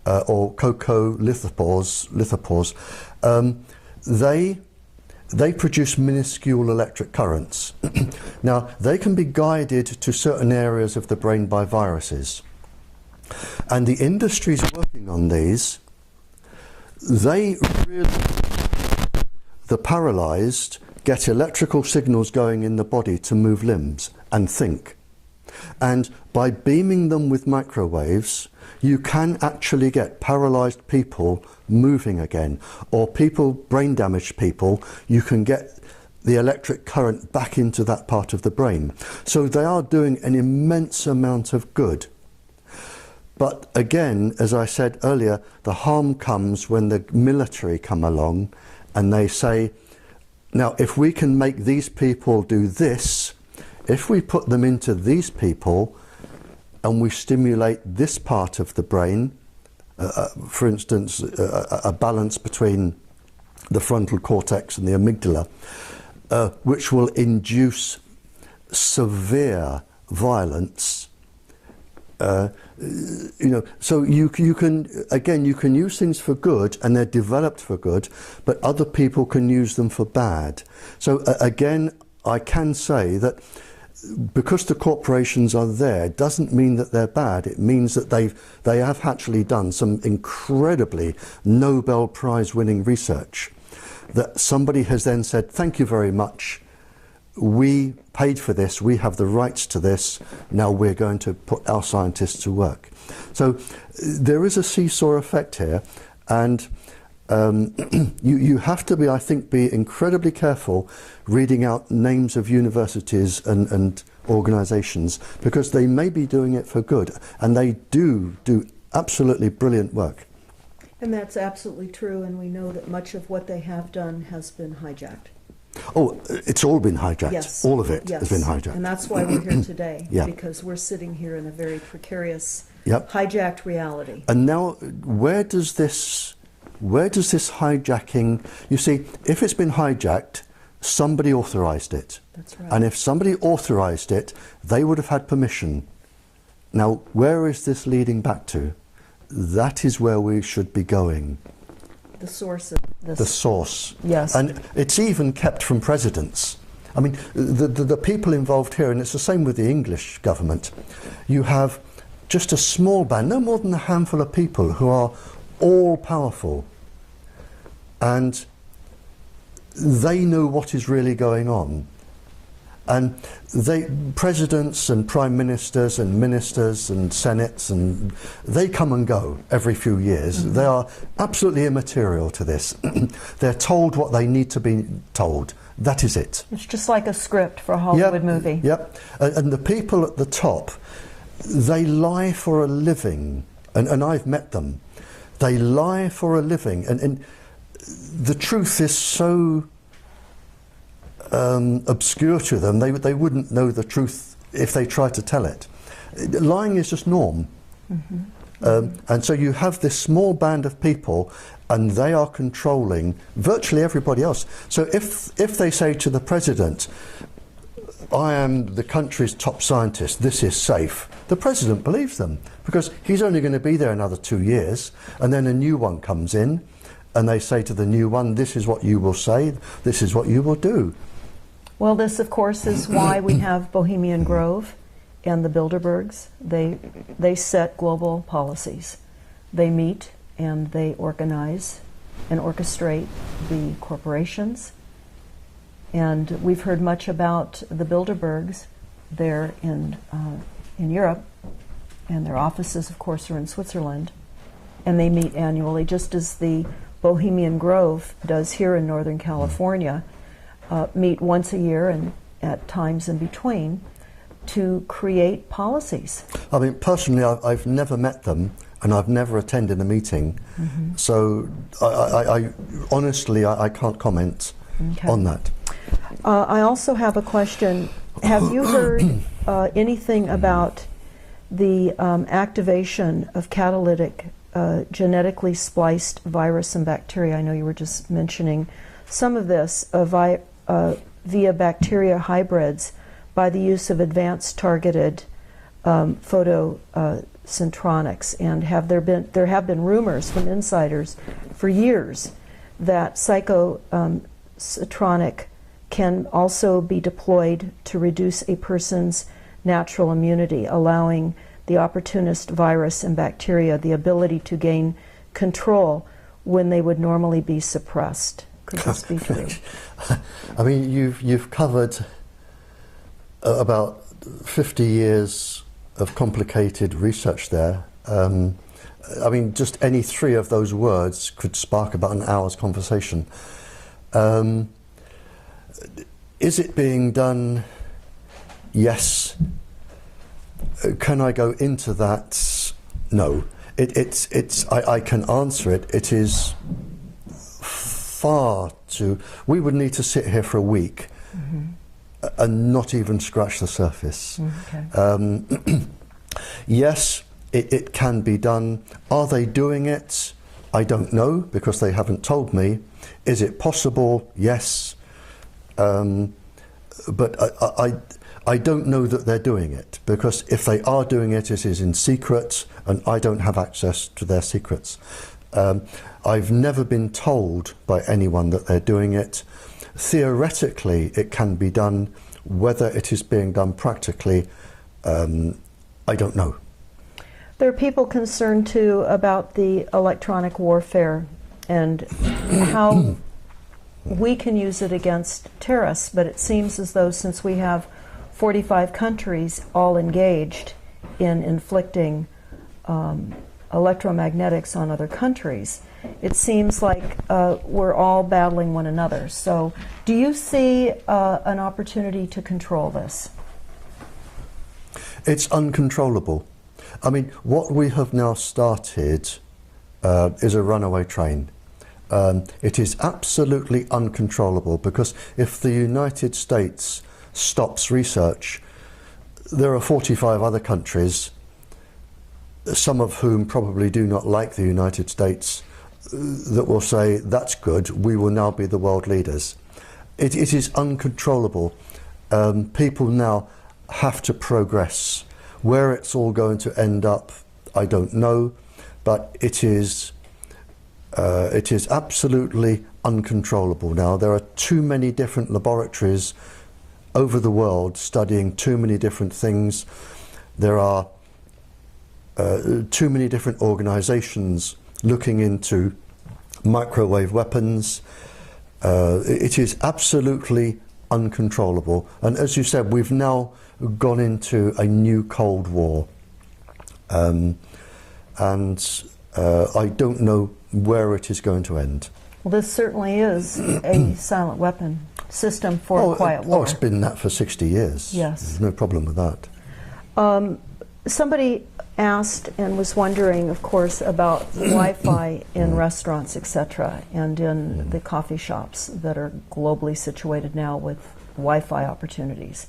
or coccolithophores, they produce minuscule electric currents. Now, they can be guided to certain areas of the brain by viruses. And the industries working on these, they really, the paralyzed get electrical signals going in the body to move limbs and think. And by beaming them with microwaves, you can actually get paralyzed people moving again, or people, brain damaged people, you can get the electric current back into that part of the brain. So they are doing an immense amount of good. But again, as I said earlier, the harm comes when the military come along and they say, now if we can make these people do this, if we put them into these people and we stimulate this part of the brain, for instance, a balance between the frontal cortex and the amygdala, which will induce severe violence. So you can use things for good, and they're developed for good, but other people can use them for bad. So again, I can say that because the corporations are there doesn't mean that they're bad. It means that they have actually done some incredibly Nobel Prize winning research that somebody has then said, thank you very much, we paid for this, we have the rights to this, now we're going to put our scientists to work. So there is a seesaw effect here, and you have to be, I think, be incredibly careful reading out names of universities and organisations, because they may be doing it for good, and they do absolutely brilliant work. And that's absolutely true, and we know that much of what they have done has been hijacked. Oh, it's all been hijacked. Yes. All of it Yes. has been hijacked. And that's why we're here today, Yeah. because we're sitting here in a very precarious, Yep. hijacked reality. And now, where does this hijacking, you see, if it's been hijacked, somebody authorised it. That's right. And if somebody authorised it, they would have had permission. Now, where is this leading back to? That is where we should be going. The source of this. The source. Yes. And it's even kept from presidents. I mean, the people involved here, and it's the same with the English government, you have just a small band, no more than a handful of people who are all powerful, and they know what is really going on. And presidents and prime ministers and ministers and senates, and they come and go every few years. Mm-hmm. They are absolutely immaterial to this. They're told what they need to be told. That is it. It's just like a script for a Hollywood movie. Yep. And the people at the top, they lie for a living. And I've met them. They lie for a living. And the truth is so obscure to them, they wouldn't know the truth if they tried to tell it. Lying is just norm. Mm-hmm. And so you have this small band of people, and they are controlling virtually everybody else. So if they say to the president, I am the country's top scientist, this is safe, the president believes them, because he's only going to be there another 2 years, and then a new one comes in, and they say to the new one, this is what you will say, this is what you will do. Well, this, of course, is why we have Bohemian Grove and the Bilderbergs. They set global policies. They meet and they organize and orchestrate the corporations. And we've heard much about the Bilderbergs there in Europe, and their offices, of course, are in Switzerland. And they meet annually, just as the Bohemian Grove does here in Northern California. Meet once a year and at times in between to create policies. I mean, personally, I've never met them, and I've never attended a meeting. Mm-hmm. So I honestly, I can't comment on that. I also have a question. Have you heard anything about the activation of catalytic genetically spliced virus and bacteria? I know you were just mentioning some of this via bacteria hybrids by the use of advanced targeted photocentronics. And there have been rumors from insiders for years that psychocentronic can also be deployed to reduce a person's natural immunity, allowing the opportunist virus and bacteria the ability to gain control when they would normally be suppressed. Could this be true? I mean, you've covered about 50 years of complicated research there. I mean, just any three of those words could spark about an hour's conversation. Is it being done? Yes. Can I go into that? No. I can answer it. It is far too. We would need to sit here for a week and not even scratch the surface. Okay. Yes, it can be done. Are they doing it? I don't know, because they haven't told me. Is it possible? Yes. But I don't know that they're doing it, because if they are doing it, it is in secret, and I don't have access to their secrets. I've never been told by anyone that they're doing it. Theoretically, it can be done. Whether it is being done practically, I don't know. There are people concerned too about the electronic warfare and how we can use it against terrorists, but it seems as though since we have 45 countries all engaged in inflicting electromagnetics on other countries, it seems like we're all battling one another. So do you see an opportunity to control this? It's uncontrollable. I mean, what we have now started is a runaway train. It is absolutely uncontrollable, because if the United States stops research, there are 45 other countries, some of whom probably do not like the United States, that will say, that's good, we will now be the world leaders. It is uncontrollable. People now have to progress. Where it's all going to end up, I don't know, but it is absolutely uncontrollable now. There are too many different laboratories over the world studying too many different things. There are too many different organizations looking into microwave weapons. It is absolutely uncontrollable. And as you said, we've now gone into a new Cold War. And I don't know where it is going to end. Well, this certainly is a silent weapon system for a quiet war. Oh, it's been that for 60 years. Yes. There's no problem with that. Somebody asked and was wondering, of course, about Wi-Fi in restaurants, etc., and in the coffee shops that are globally situated now with Wi-Fi opportunities.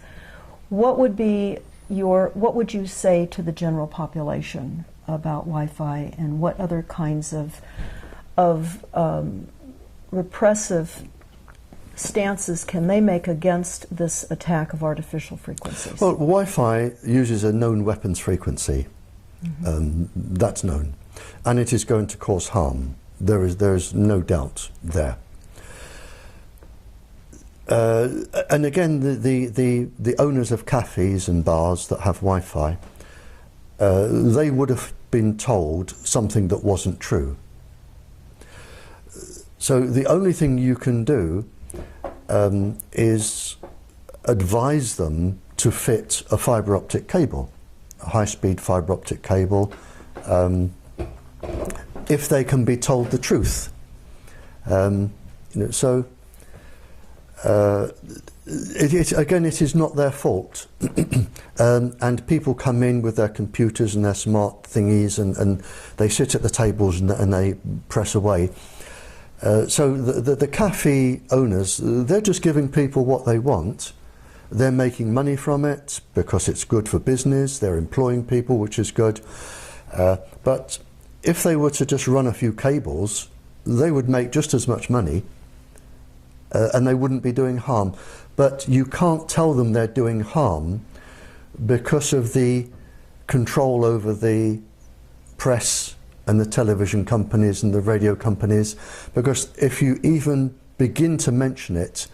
What would you say to the general population about Wi-Fi, and what other kinds of repressive stances can they make against this attack of artificial frequencies? Well, Wi-Fi uses a known weapons frequency. That's known, and it is going to cause harm. There is no doubt there. And again, the owners of cafes and bars that have Wi-Fi, they would have been told something that wasn't true. So the only thing you can do is advise them to fit a fibre optic cable, a high-speed fibre optic cable, if they can be told the truth. So again, it is not their fault. And people come in with their computers and their smart thingies, and they sit at the tables and they press away. So the cafe owners, they're just giving people what they want. They're making money from it because it's good for business. They're employing people, which is good. But if they were to just run a few cables, they would make just as much money, and they wouldn't be doing harm. But you can't tell them they're doing harm because of the control over the press and the television companies and the radio companies, because if you even begin to mention it,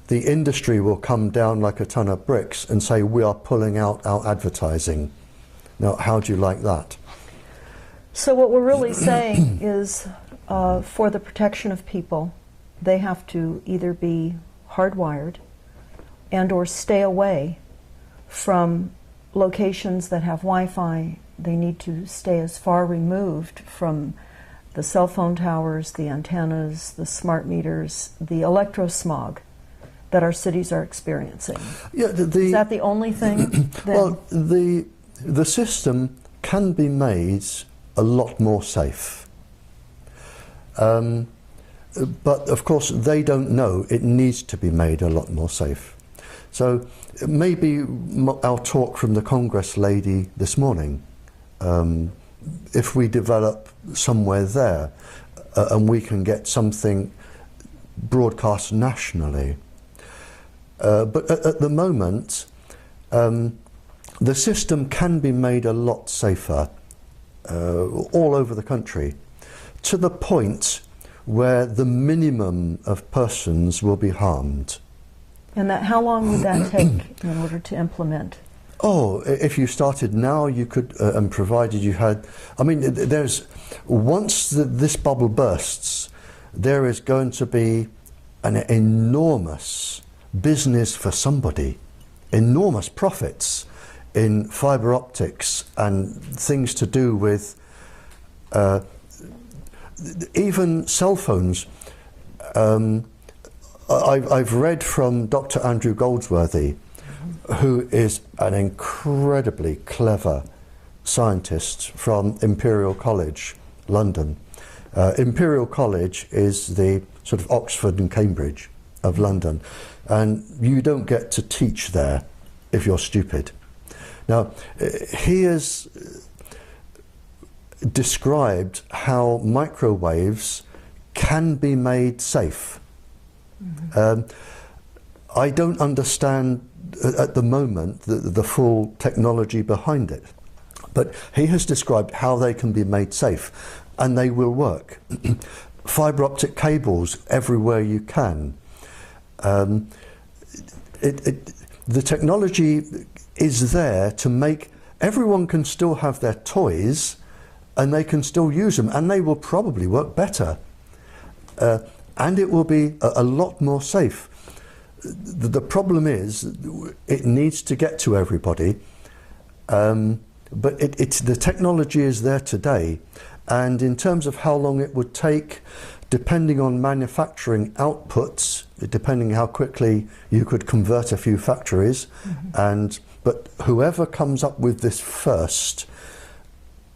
the industry will come down like a ton of bricks and say, we are pulling out our advertising. Now, how do you like that? So what we're really saying is, for the protection of people, they have to either be hardwired and or stay away from locations that have Wi-Fi. They need to stay as far removed from the cell phone towers, the antennas, the smart meters, the electrosmog that our cities are experiencing. Yeah, is that the only thing? Well, the system can be made a lot more safe. But of course they don't know it needs to be made a lot more safe. So maybe our talk from the Congress lady this morning if we develop somewhere there and we can get something broadcast nationally. But at the moment, the system can be made a lot safer all over the country, to the point where the minimum of persons will be harmed. And that, how long would that take in order to implement? Oh, if you started now, you could, and provided you had, I mean, once this bubble bursts, there is going to be an enormous business for somebody, enormous profits in fibre optics and things to do with even cell phones. I've read from Dr. Andrew Goldsworthy, who is an incredibly clever scientist from Imperial College, London. Imperial College is the sort of Oxford and Cambridge of London, and you don't get to teach there if you're stupid. Now, he has described how microwaves can be made safe. I don't understand at the moment the full technology behind it, but he has described how they can be made safe, and they will work. Fibre optic cables everywhere you can. The technology is there to make everyone can still have their toys, and they can still use them, and they will probably work better, and it will be a lot more safe. The problem is it needs to get to everybody, but the technology is there today, and in terms of how long it would take, depending on manufacturing outputs, depending how quickly you could convert a few factories, but whoever comes up with this first,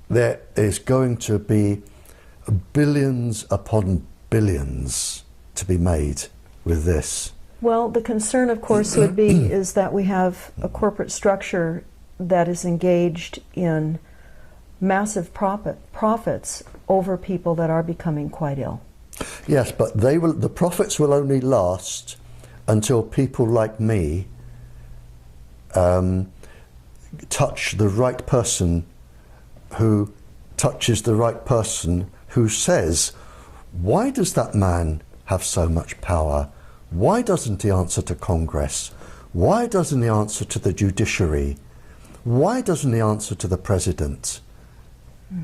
there is going to be billions upon billions to be made with this. Well, the concern, of course, would be is that we have a corporate structure that is engaged in massive profits over people that are becoming quite ill. Yes, but the profits will only last until people like me touch the right person who touches the right person who says, why does that man have so much power? Why doesn't he answer to Congress? Why doesn't he answer to the judiciary? Why doesn't he answer to the president?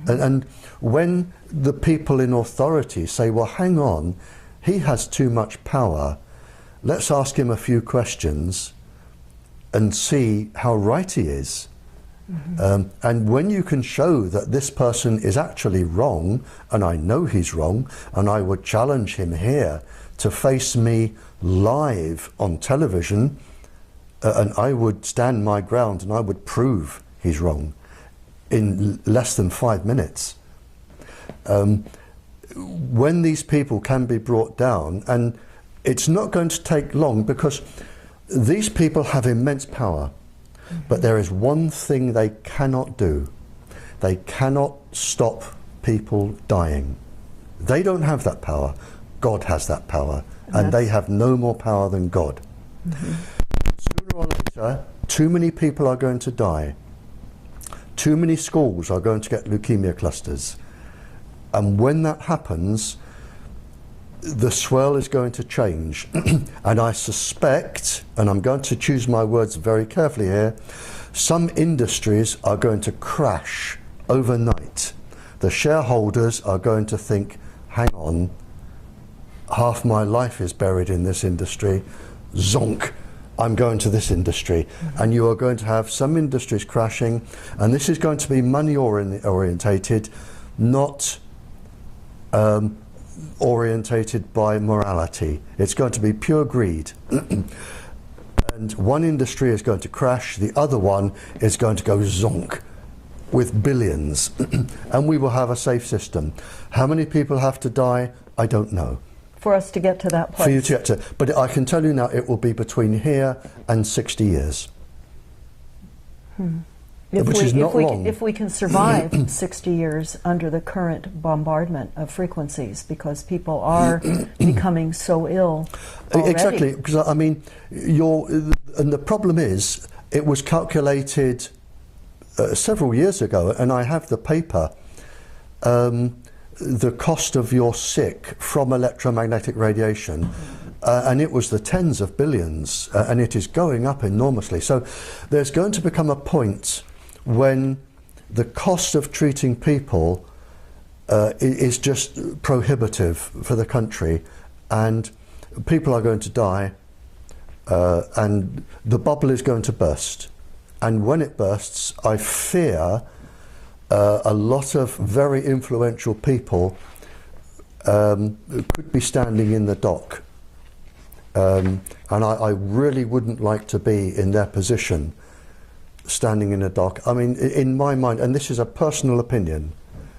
And when the people in authority say, well, hang on, he has too much power, let's ask him a few questions and see how right he is. And when you can show that this person is actually wrong, and I know he's wrong, and I would challenge him here to face me live on television, and I would stand my ground and I would prove he's wrong in less than 5 minutes. When these people can be brought down, and it's not going to take long, because these people have immense power, but there is one thing they cannot do. They cannot stop people dying. They don't have that power. God has that power, and they have no more power than God. Sooner or later, too many people are going to die. Too many schools are going to get leukemia clusters. And when that happens, the swirl is going to change. And I suspect, and I'm going to choose my words very carefully here, some industries are going to crash overnight. The shareholders are going to think, hang on, half my life is buried in this industry, zonk, I'm going to this industry. And you are going to have some industries crashing, and this is going to be money orientated, not orientated by morality. It's going to be pure greed. And one industry is going to crash, the other one is going to go zonk with billions. And we will have a safe system. How many people have to die? I don't know. For us to get to that place. For you to get to, but I can tell you now, it will be between here and 60 years. which is not long. If we can survive 60 years under the current bombardment of frequencies, because people are becoming so ill already. Exactly, because I mean, and the problem is, it was calculated several years ago, and I have the paper. The cost of your sick from electromagnetic radiation, and it was the tens of billions, and it is going up enormously. So there's going to become a point when the cost of treating people is just prohibitive for the country, and people are going to die, and the bubble is going to burst. And when it bursts, I fear a lot of very influential people could be standing in the dock. And I really wouldn't like to be in their position, standing in a dock. I mean, in my mind, and this is a personal opinion,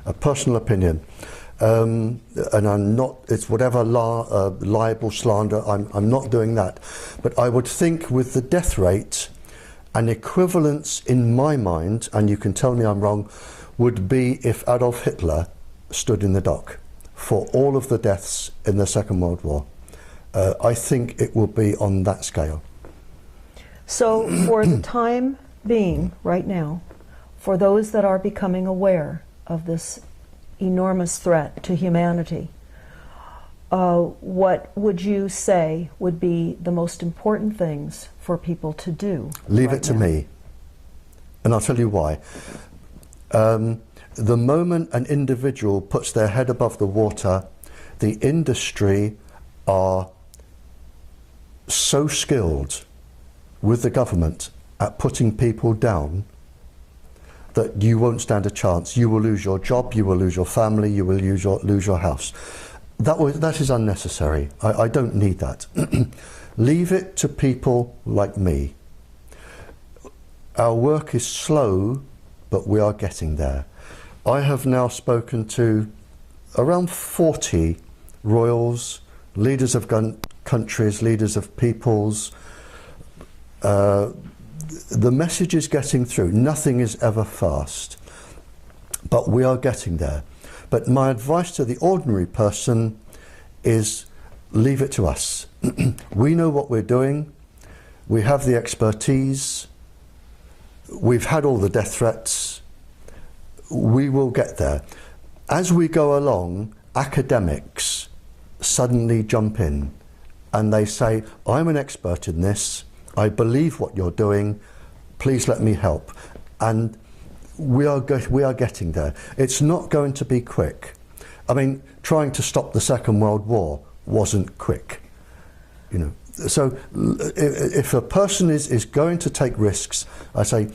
and I'm not, it's whatever libel, slander, I'm not doing that. But I would think with the death rate, an equivalence in my mind, and you can tell me I'm wrong, would be if Adolf Hitler stood in the dock for all of the deaths in the Second World War. I think it will be on that scale. So for the time being, right now, for those that are becoming aware of this enormous threat to humanity, what would you say would be the most important things for people to do? Leave it to me. And I'll tell you why. The moment an individual puts their head above the water, the industry are so skilled with the government at putting people down that you won't stand a chance. You will lose your job, you will lose your family, you will lose your house. That is unnecessary. I don't need that. Leave it to people like me. Our work is slow, but we are getting there. I have now spoken to around 40 royals, leaders of countries, leaders of peoples. The message is getting through. Nothing is ever fast, but we are getting there. But my advice to the ordinary person is leave it to us. We know what we're doing. We have the expertise. We've had all the death threats. We will get there. As we go along, academics suddenly jump in and they say, I'm an expert in this. I believe what you're doing. Please let me help. And we are getting there. It's not going to be quick. I mean, trying to stop the Second World War wasn't quick. You know, so if a person is going to take risks, I say,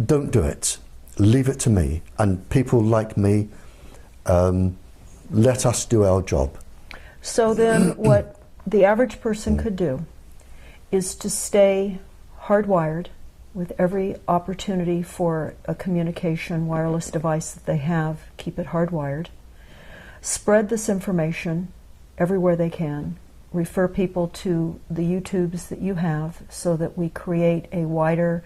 don't do it. Leave it to me. And people like me, let us do our job. So then what the average person could do is to stay hardwired with every opportunity for a communication wireless device that they have, keep it hardwired. Spread this information everywhere they can. Refer people to the YouTubes that you have so that we create a wider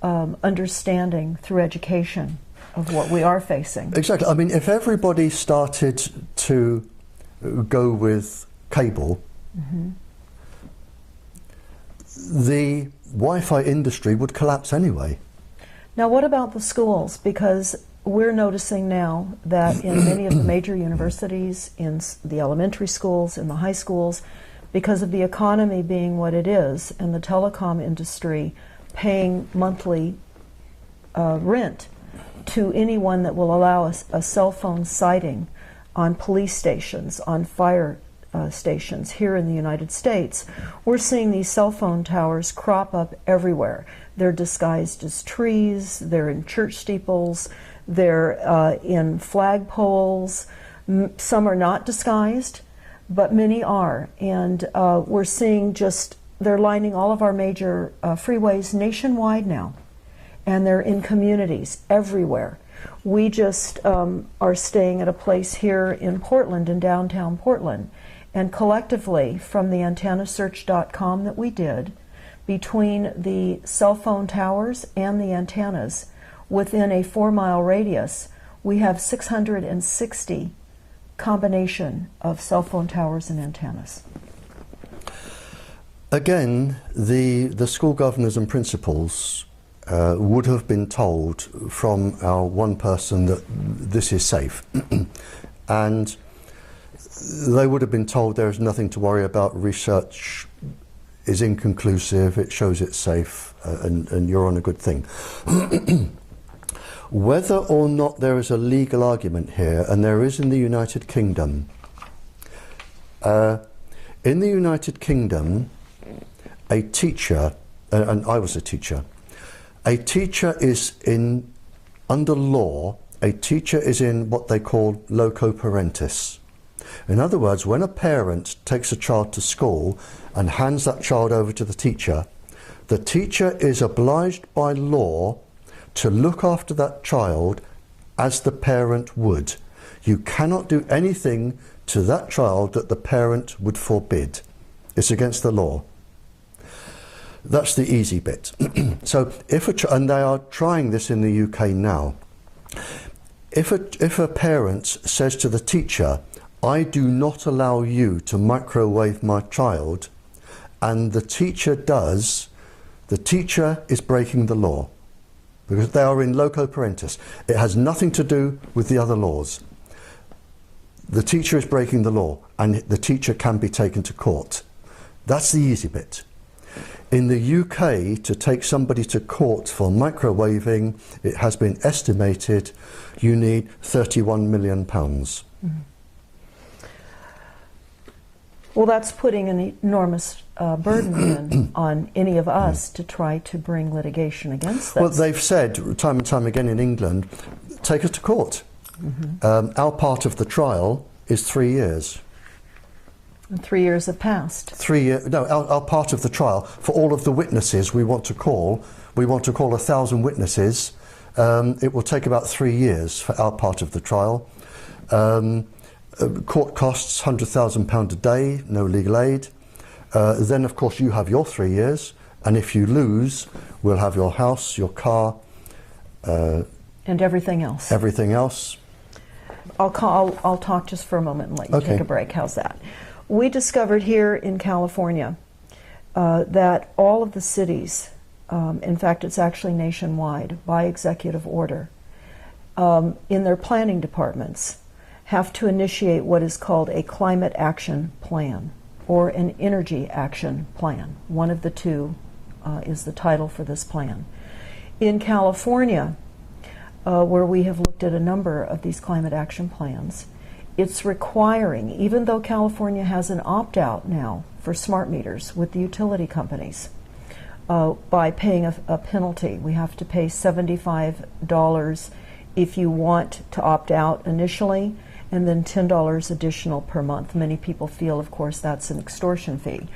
understanding through education of what we are facing. Exactly. I mean, if everybody started to go with cable, the Wi-Fi industry would collapse anyway. Now, what about the schools? Because we're noticing now that in many of the major universities, in the elementary schools, in the high schools, because of the economy being what it is and the telecom industry paying monthly rent to anyone that will allow us a cell phone sighting on police stations, on fire stations here in the United States, we're seeing these cell phone towers crop up everywhere. They're disguised as trees, they're in church steeples, they're in flagpoles. Some are not disguised, but many are. And we're seeing they're lining all of our major freeways nationwide now. And they're in communities everywhere. We just are staying at a place here in Portland, in downtown Portland. And collectively, from the antennasearch.com that we did, between the cell phone towers and the antennas, within a 4-mile radius, we have 660 combination of cell phone towers and antennas. Again, the school governors and principals would have been told from our one person that this is safe. And they would have been told there is nothing to worry about, research is inconclusive, it shows it's safe, and you're on a good thing. Whether or not there is a legal argument here, and there is in the United Kingdom, a teacher, and I was a teacher is in, under law, a teacher is in what they call loco parentis. In other words, when a parent takes a child to school and hands that child over to the teacher is obliged by law to look after that child as the parent would. You cannot do anything to that child that the parent would forbid. It's against the law. That's the easy bit. So and they are trying this in the UK now. If a parent says to the teacher, I do not allow you to microwave my child, and the teacher does, the teacher is breaking the law, because they are in loco parentis. It has nothing to do with the other laws. The teacher is breaking the law, and the teacher can be taken to court. That's the easy bit. In the UK, to take somebody to court for microwaving, it has been estimated you need £31 million. Mm-hmm. Well, that's putting an enormous burden on any of us to try to bring litigation against this. Well, they've said time and time again in England, take us to court. Mm-hmm. Our part of the trial is 3 years. And 3 years have passed. 3 years. No, our part of the trial, for all of the witnesses we want to call 1,000 witnesses. It will take about 3 years for our part of the trial. Court costs £100,000 a day, no legal aid. Then, of course, you have your 3 years, and if you lose, we'll have your house, your car, and everything else. Everything else. I'll talk just for a moment and let you take a break. How's that? We discovered here in California that all of the cities, in fact, it's actually nationwide by executive order, in their planning departments, have to initiate what is called a climate action plan or an energy action plan. One of the two is the title for this plan. In California, where we have looked at a number of these climate action plans, it's requiring, even though California has an opt-out now for smart meters with the utility companies, by paying a penalty. We have to pay $75 if you want to opt out initially, and then $10 additional per month. Many people feel, of course, that's an extortion fee.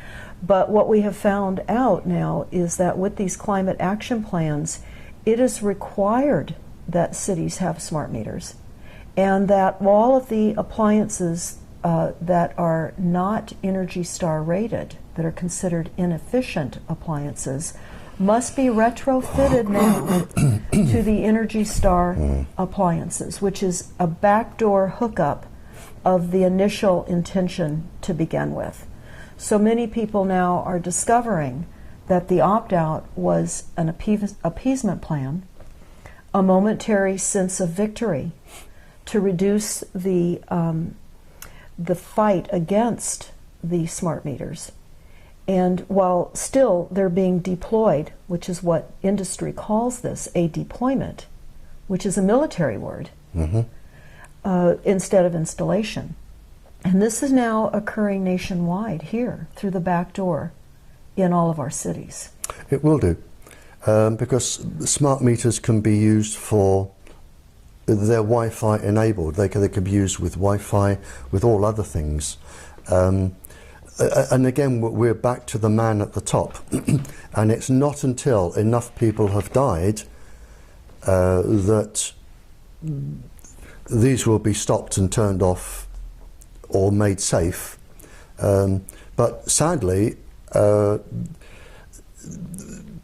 But what we have found out now is that with these climate action plans, it is required that cities have smart meters, and that all of the appliances that are not Energy Star rated, that are considered inefficient appliances, must be retrofitted now to the Energy Star appliances, which is a backdoor hookup of the initial intention to begin with. So many people now are discovering that the opt-out was an appeasement plan, a momentary sense of victory to reduce the fight against the smart meters. And while still they're being deployed, which is what industry calls this, a deployment, which is a military word, instead of installation. And this is now occurring nationwide here through the back door in all of our cities. It will do, because smart meters can be used for, they're Wi-Fi enabled. They can be used with Wi-Fi, with all other things. And again, we're back to the man at the top. And it's not until enough people have died that these will be stopped and turned off or made safe. But sadly,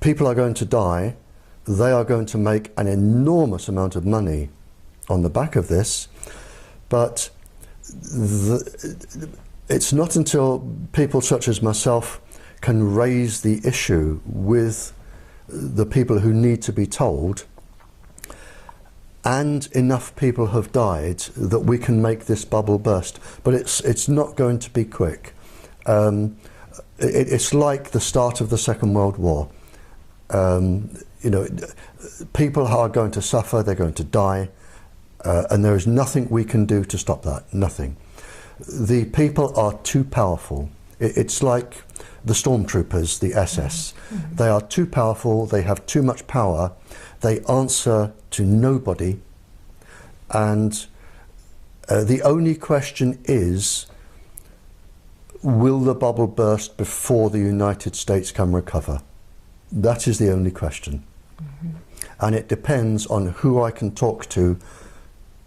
people are going to die. They are going to make an enormous amount of money on the back of this, but it's not until people such as myself can raise the issue with the people who need to be told, and enough people have died, that we can make this bubble burst. But it's not going to be quick. It's like the start of the Second World War. People are going to suffer, they're going to die, and there is nothing we can do to stop that, nothing. The people are too powerful. It's like the stormtroopers, the SS. Mm-hmm. They are too powerful, they have too much power, they answer to nobody, and the only question is, will the bubble burst before the United States can recover? That is the only question. Mm-hmm. And it depends on who I can talk to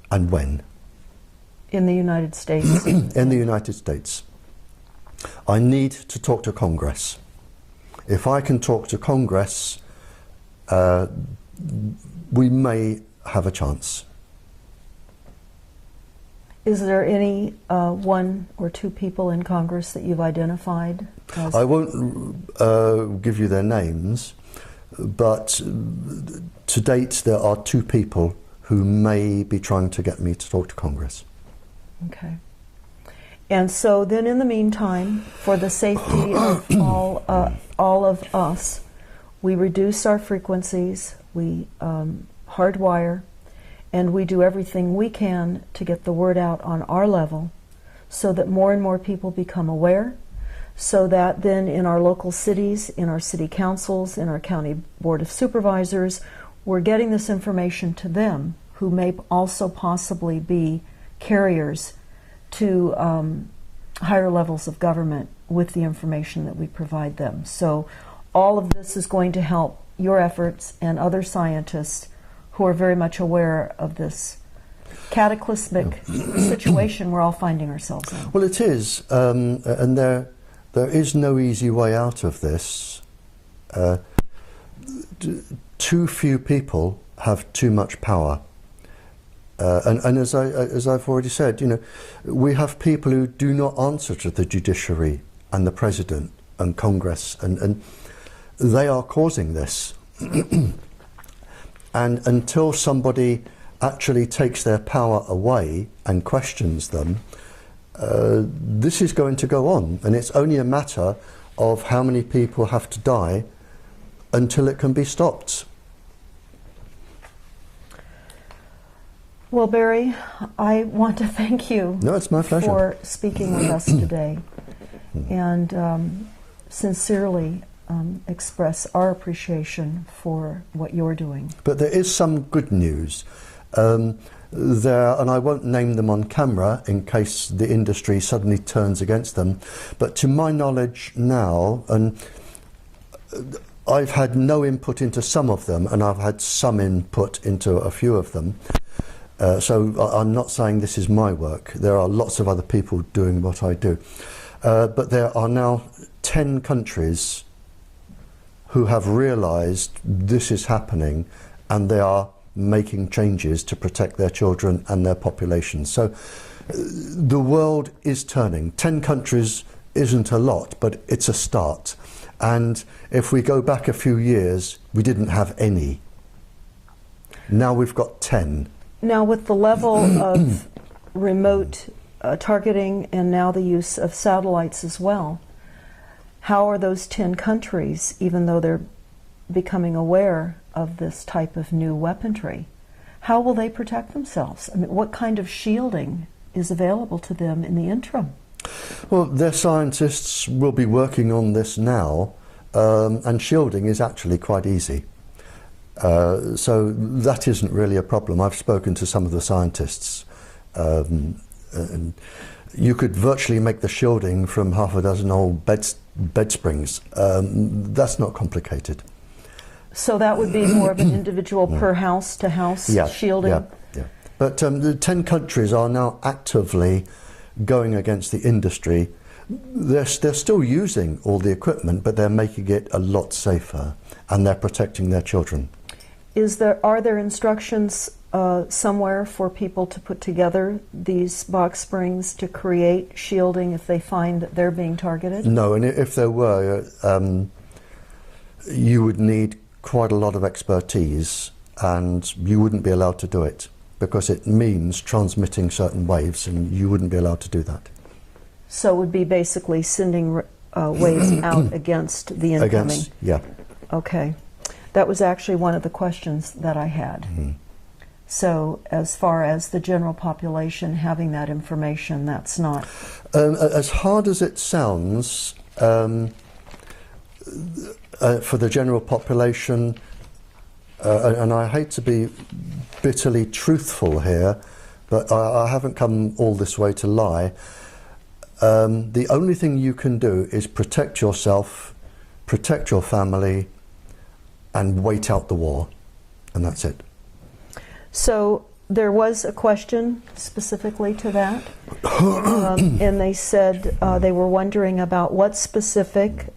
and when. In the United States? In the United States. I need to talk to Congress. If I can talk to Congress, we may have a chance. Is there any one or two people in Congress that you've identified? I won't give you their names, but to date there are two people who may be trying to get me to talk to Congress. Okay. And so then in the meantime, for the safety of all of us, we reduce our frequencies, we hardwire, and we do everything we can to get the word out on our level so that more and more people become aware, so that then in our local cities, in our city councils, in our county board of supervisors, we're getting this information to them, who may also possibly be carriers to higher levels of government with the information that we provide them. So all of this is going to help your efforts and other scientists who are very much aware of this cataclysmic situation we're all finding ourselves in. Well, it is, and there is no easy way out of this. Too few people have too much power. And as I've already said, we have people who do not answer to the judiciary and the president and Congress, and they are causing this. And until somebody actually takes their power away and questions them, this is going to go on, and it's only a matter of how many people have to die until it can be stopped. Well, Barrie, I want to thank you. No, it's my pleasure. For speaking with us today, and sincerely express our appreciation for what you're doing. But there is some good news. There, and I won't name them on camera in case the industry suddenly turns against them, but to my knowledge now, and I've had no input into some of them, and I've had some input into a few of them. So I'm not saying this is my work. There are lots of other people doing what I do. But there are now 10 countries who have realized this is happening, and they are making changes to protect their children and their populations. So the world is turning. 10 countries isn't a lot, but it's a start. And if we go back a few years, we didn't have any. Now we've got 10. Now, with the level of remote targeting and now the use of satellites as well, how are those 10 countries, even though they're becoming aware of this type of new weaponry, how will they protect themselves? I mean, what kind of shielding is available to them in the interim? Well, their scientists will be working on this now, and shielding is actually quite easy. So that isn't really a problem. I've spoken to some of the scientists, and you could virtually make the shielding from half a dozen old bed springs. That's not complicated. So that would be more of an individual per house to house shielding? Yeah. But the 10 countries are now actively going against the industry, they're still using all the equipment, but they're making it a lot safer, and they're protecting their children. Are there instructions somewhere for people to put together these box springs to create shielding if they find that they're being targeted? No, and if there were, you would need quite a lot of expertise, and you wouldn't be allowed to do it because it means transmitting certain waves, and you wouldn't be allowed to do that. So it would be basically sending waves out against the incoming? Yeah. Okay. That was actually one of the questions that I had. Mm-hmm. So as far as the general population having that information, that's not... As hard as it sounds, for the general population, and I hate to be bitterly truthful here, but I haven't come all this way to lie. The only thing you can do is protect yourself, protect your family, and wait out the war, and that's it. So there was a question specifically to that, and they said they were wondering about what specific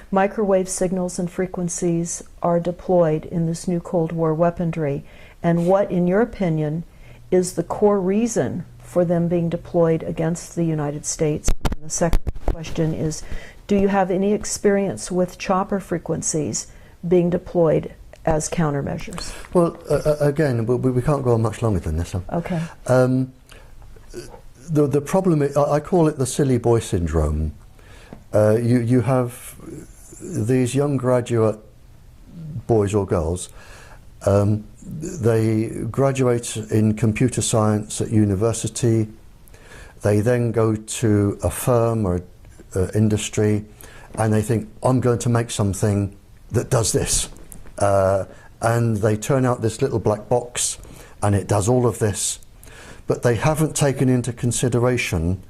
microwave signals and frequencies are deployed in this new Cold War weaponry, and what, in your opinion, is the core reason for them being deployed against the United States. And the second question is, do you have any experience with chopper frequencies being deployed as countermeasures? Well, again, we can't go on much longer than this. Okay. The problem is, I call it the silly boy syndrome. You have these young graduate boys or girls, they graduate in computer science at university, they then go to a firm or industry, and they think, I'm going to make something that does this. And they turn out this little black box, and it does all of this, but they haven't taken into consideration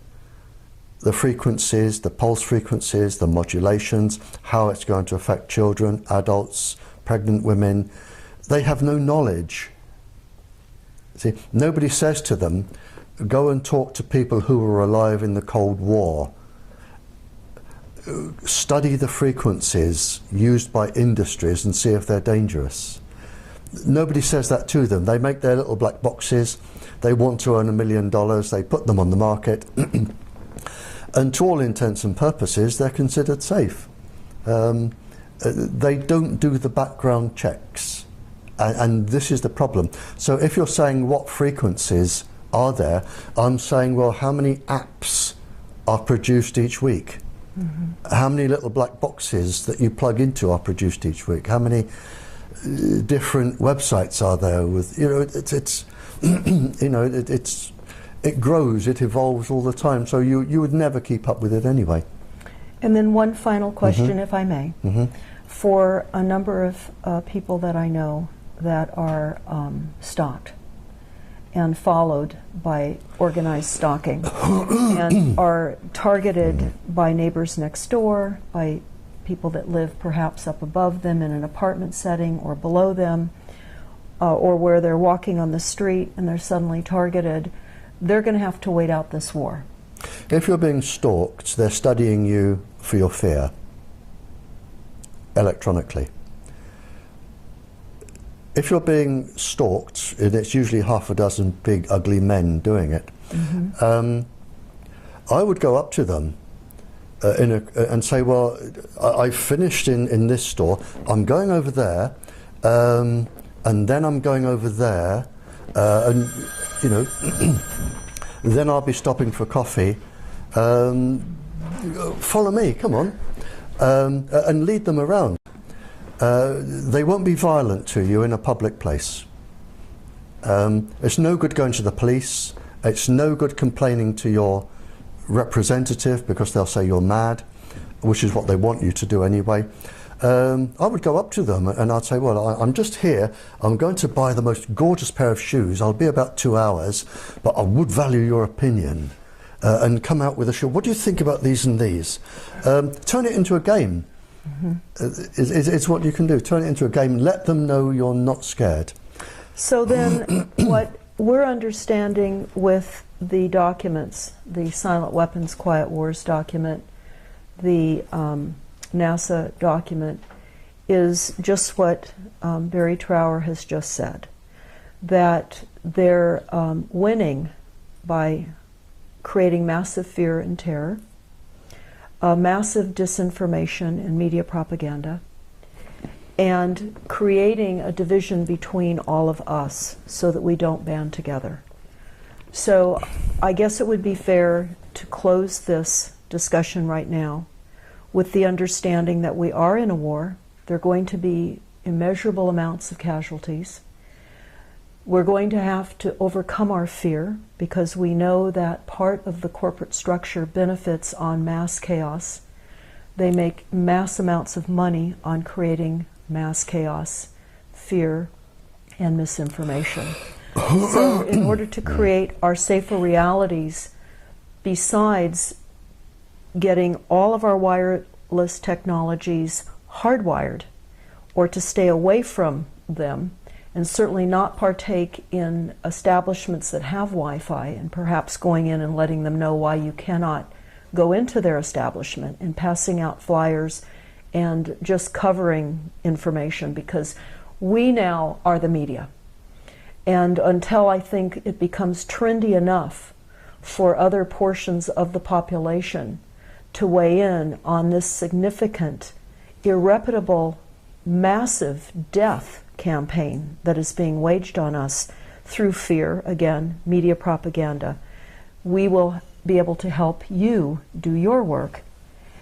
the frequencies, the pulse frequencies, the modulations, how it's going to affect children, adults, pregnant women. They have no knowledge. See, nobody says to them, go and talk to people who were alive in the Cold War. Study the frequencies used by industries and see if they're dangerous. Nobody says that to them. They make their little black boxes, they want to earn $1 million, they put them on the market, and to all intents and purposes they're considered safe. They don't do the background checks, and this is the problem. So if you're saying what frequencies are there, I'm saying, well, how many apps are produced each week? Mm-hmm. How many little black boxes that you plug into are produced each week? How many different websites are there with, you know, it's you know, it grows, it evolves all the time, so you would never keep up with it anyway. And then one final question, mm-hmm. if I may. Mm-hmm. For a number of people that I know that are stalked and followed by organized stalking and are targeted by neighbors next door, by people that live perhaps up above them in an apartment setting or below them, or where they're walking on the street and they're suddenly targeted, they're going to have to wait out this war. If you're being stalked, they're studying you for your fear, electronically. If you're being stalked, and it's usually half a dozen big ugly men doing it, mm-hmm. I would go up to them and say, well, I've finished in this store, I'm going over there, and then I'm going over there, and you know, then I'll be stopping for coffee. Follow me, come on, and lead them around. They won't be violent to you in a public place. It's no good going to the police. It's no good complaining to your representative because they'll say you're mad, which is what they want you to do anyway. I would go up to them and I'd say, well, I'm just here. I'm going to buy the most gorgeous pair of shoes. I'll be about 2 hours, but I would value your opinion. And come out with a shoe. What do you think about these and these? Turn it into a game. Mm-hmm. It's what you can do. Turn it into a game. Let them know you're not scared. So then what we're understanding with the documents, the Silent Weapons, Quiet Wars document, the NASA document, is just what Barrie Trower has just said, that they're winning by creating massive fear and terror, massive disinformation and media propaganda, and creating a division between all of us so that we don't band together. So I guess it would be fair to close this discussion right now with the understanding that we are in a war. There are going to be immeasurable amounts of casualties. We're going to have to overcome our fear because we know that part of the corporate structure benefits on mass chaos. They make mass amounts of money on creating mass chaos, fear, and misinformation. So in order to create our safer realities, besides getting all of our wireless technologies hardwired, or to stay away from them, and certainly not partake in establishments that have Wi-Fi, and perhaps going in and letting them know why you cannot go into their establishment, and passing out flyers and just covering information, because we now are the media. And until I think it becomes trendy enough for other portions of the population to weigh in on this significant, irreparable, massive death campaign that is being waged on us through fear, again, media propaganda, we will be able to help you do your work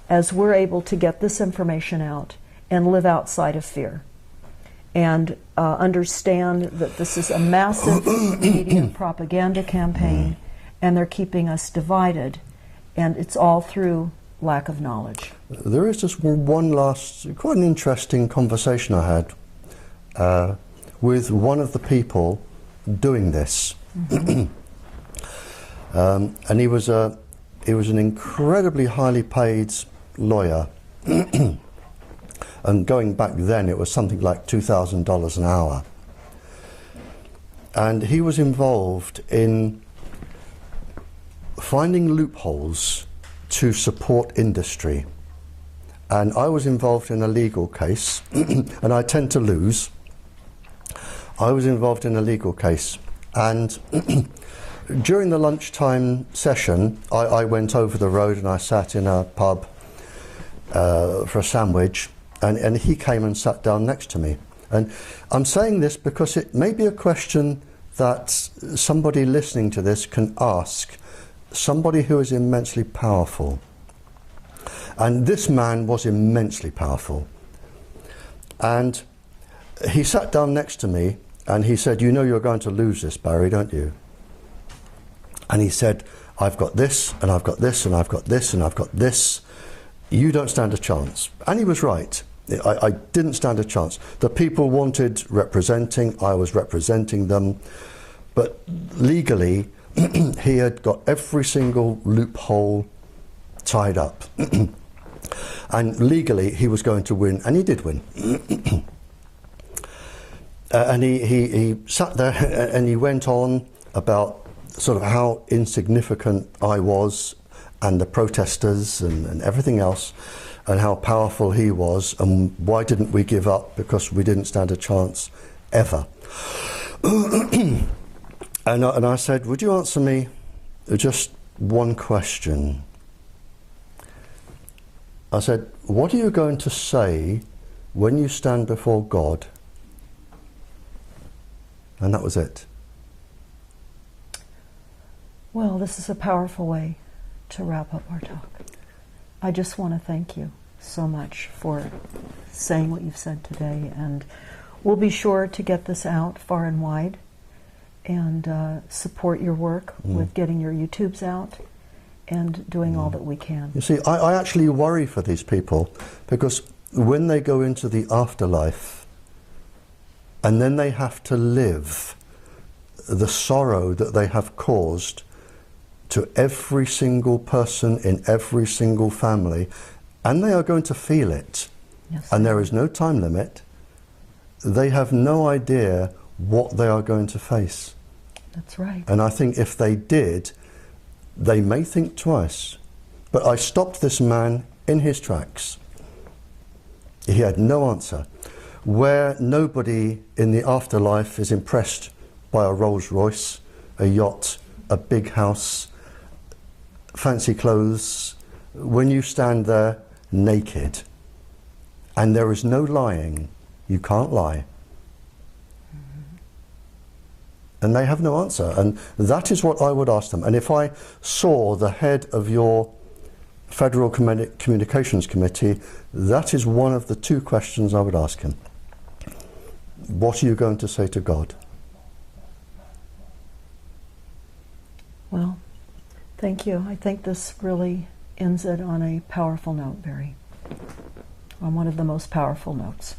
as we're able to get this information out and live outside of fear. And understand that this is a massive media propaganda campaign, and they're keeping us divided, and it's all through lack of knowledge. There is just one last, quite an interesting conversation I had with one of the people doing this. Mm-hmm. And he was an incredibly highly paid lawyer. And going back then, it was something like $2,000 an hour. And he was involved in finding loopholes to support industry. And I was involved in a legal case, and I tend to lose. I was involved in a legal case, and during the lunchtime session, I went over the road and I sat in a pub for a sandwich. And he came and sat down next to me. And I'm saying this because it may be a question that somebody listening to this can ask somebody who is immensely powerful. And this man was immensely powerful. And he sat down next to me and he said, "You know you're going to lose this, Barrie, don't you?" And he said, "I've got this, and I've got this, and I've got this, and I've got this. You don't stand a chance." And he was right. I didn't stand a chance. The people wanted representing, I was representing them, but legally he had got every single loophole tied up. And legally he was going to win, and he did win. And he sat there and he went on about sort of how insignificant I was, and the protesters and everything else, and how powerful he was, and why didn't we give up because we didn't stand a chance ever. And I said, "Would you answer me just one question?" I said, "What are you going to say when you stand before God?" And that was it. Well, this is a powerful way to wrap up our talk. I just want to thank you so much for saying what you've said today, and we'll be sure to get this out far and wide and support your work with getting your YouTubes out and doing all that we can. You see, I actually worry for these people, because when they go into the afterlife and then they have to live the sorrow that they have caused to every single person in every single family, and they are going to feel it. Yes, and there is no time limit. They have no idea what they are going to face. That's right. And I think if they did, they may think twice. But I stopped this man in his tracks. He had no answer. Where nobody in the afterlife is impressed by a Rolls Royce, a yacht, a big house, fancy clothes, when you stand there naked and there is no lying, you can't lie. And they have no answer. And that is what I would ask them. And if I saw the head of your Federal Communications Committee, that is one of the two questions I would ask him. What are you going to say to God? Well, thank you. I think this really ends it on a powerful note, Barrie. On one of the most powerful notes.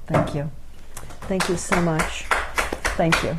Thank you. Thank you so much. Thank you.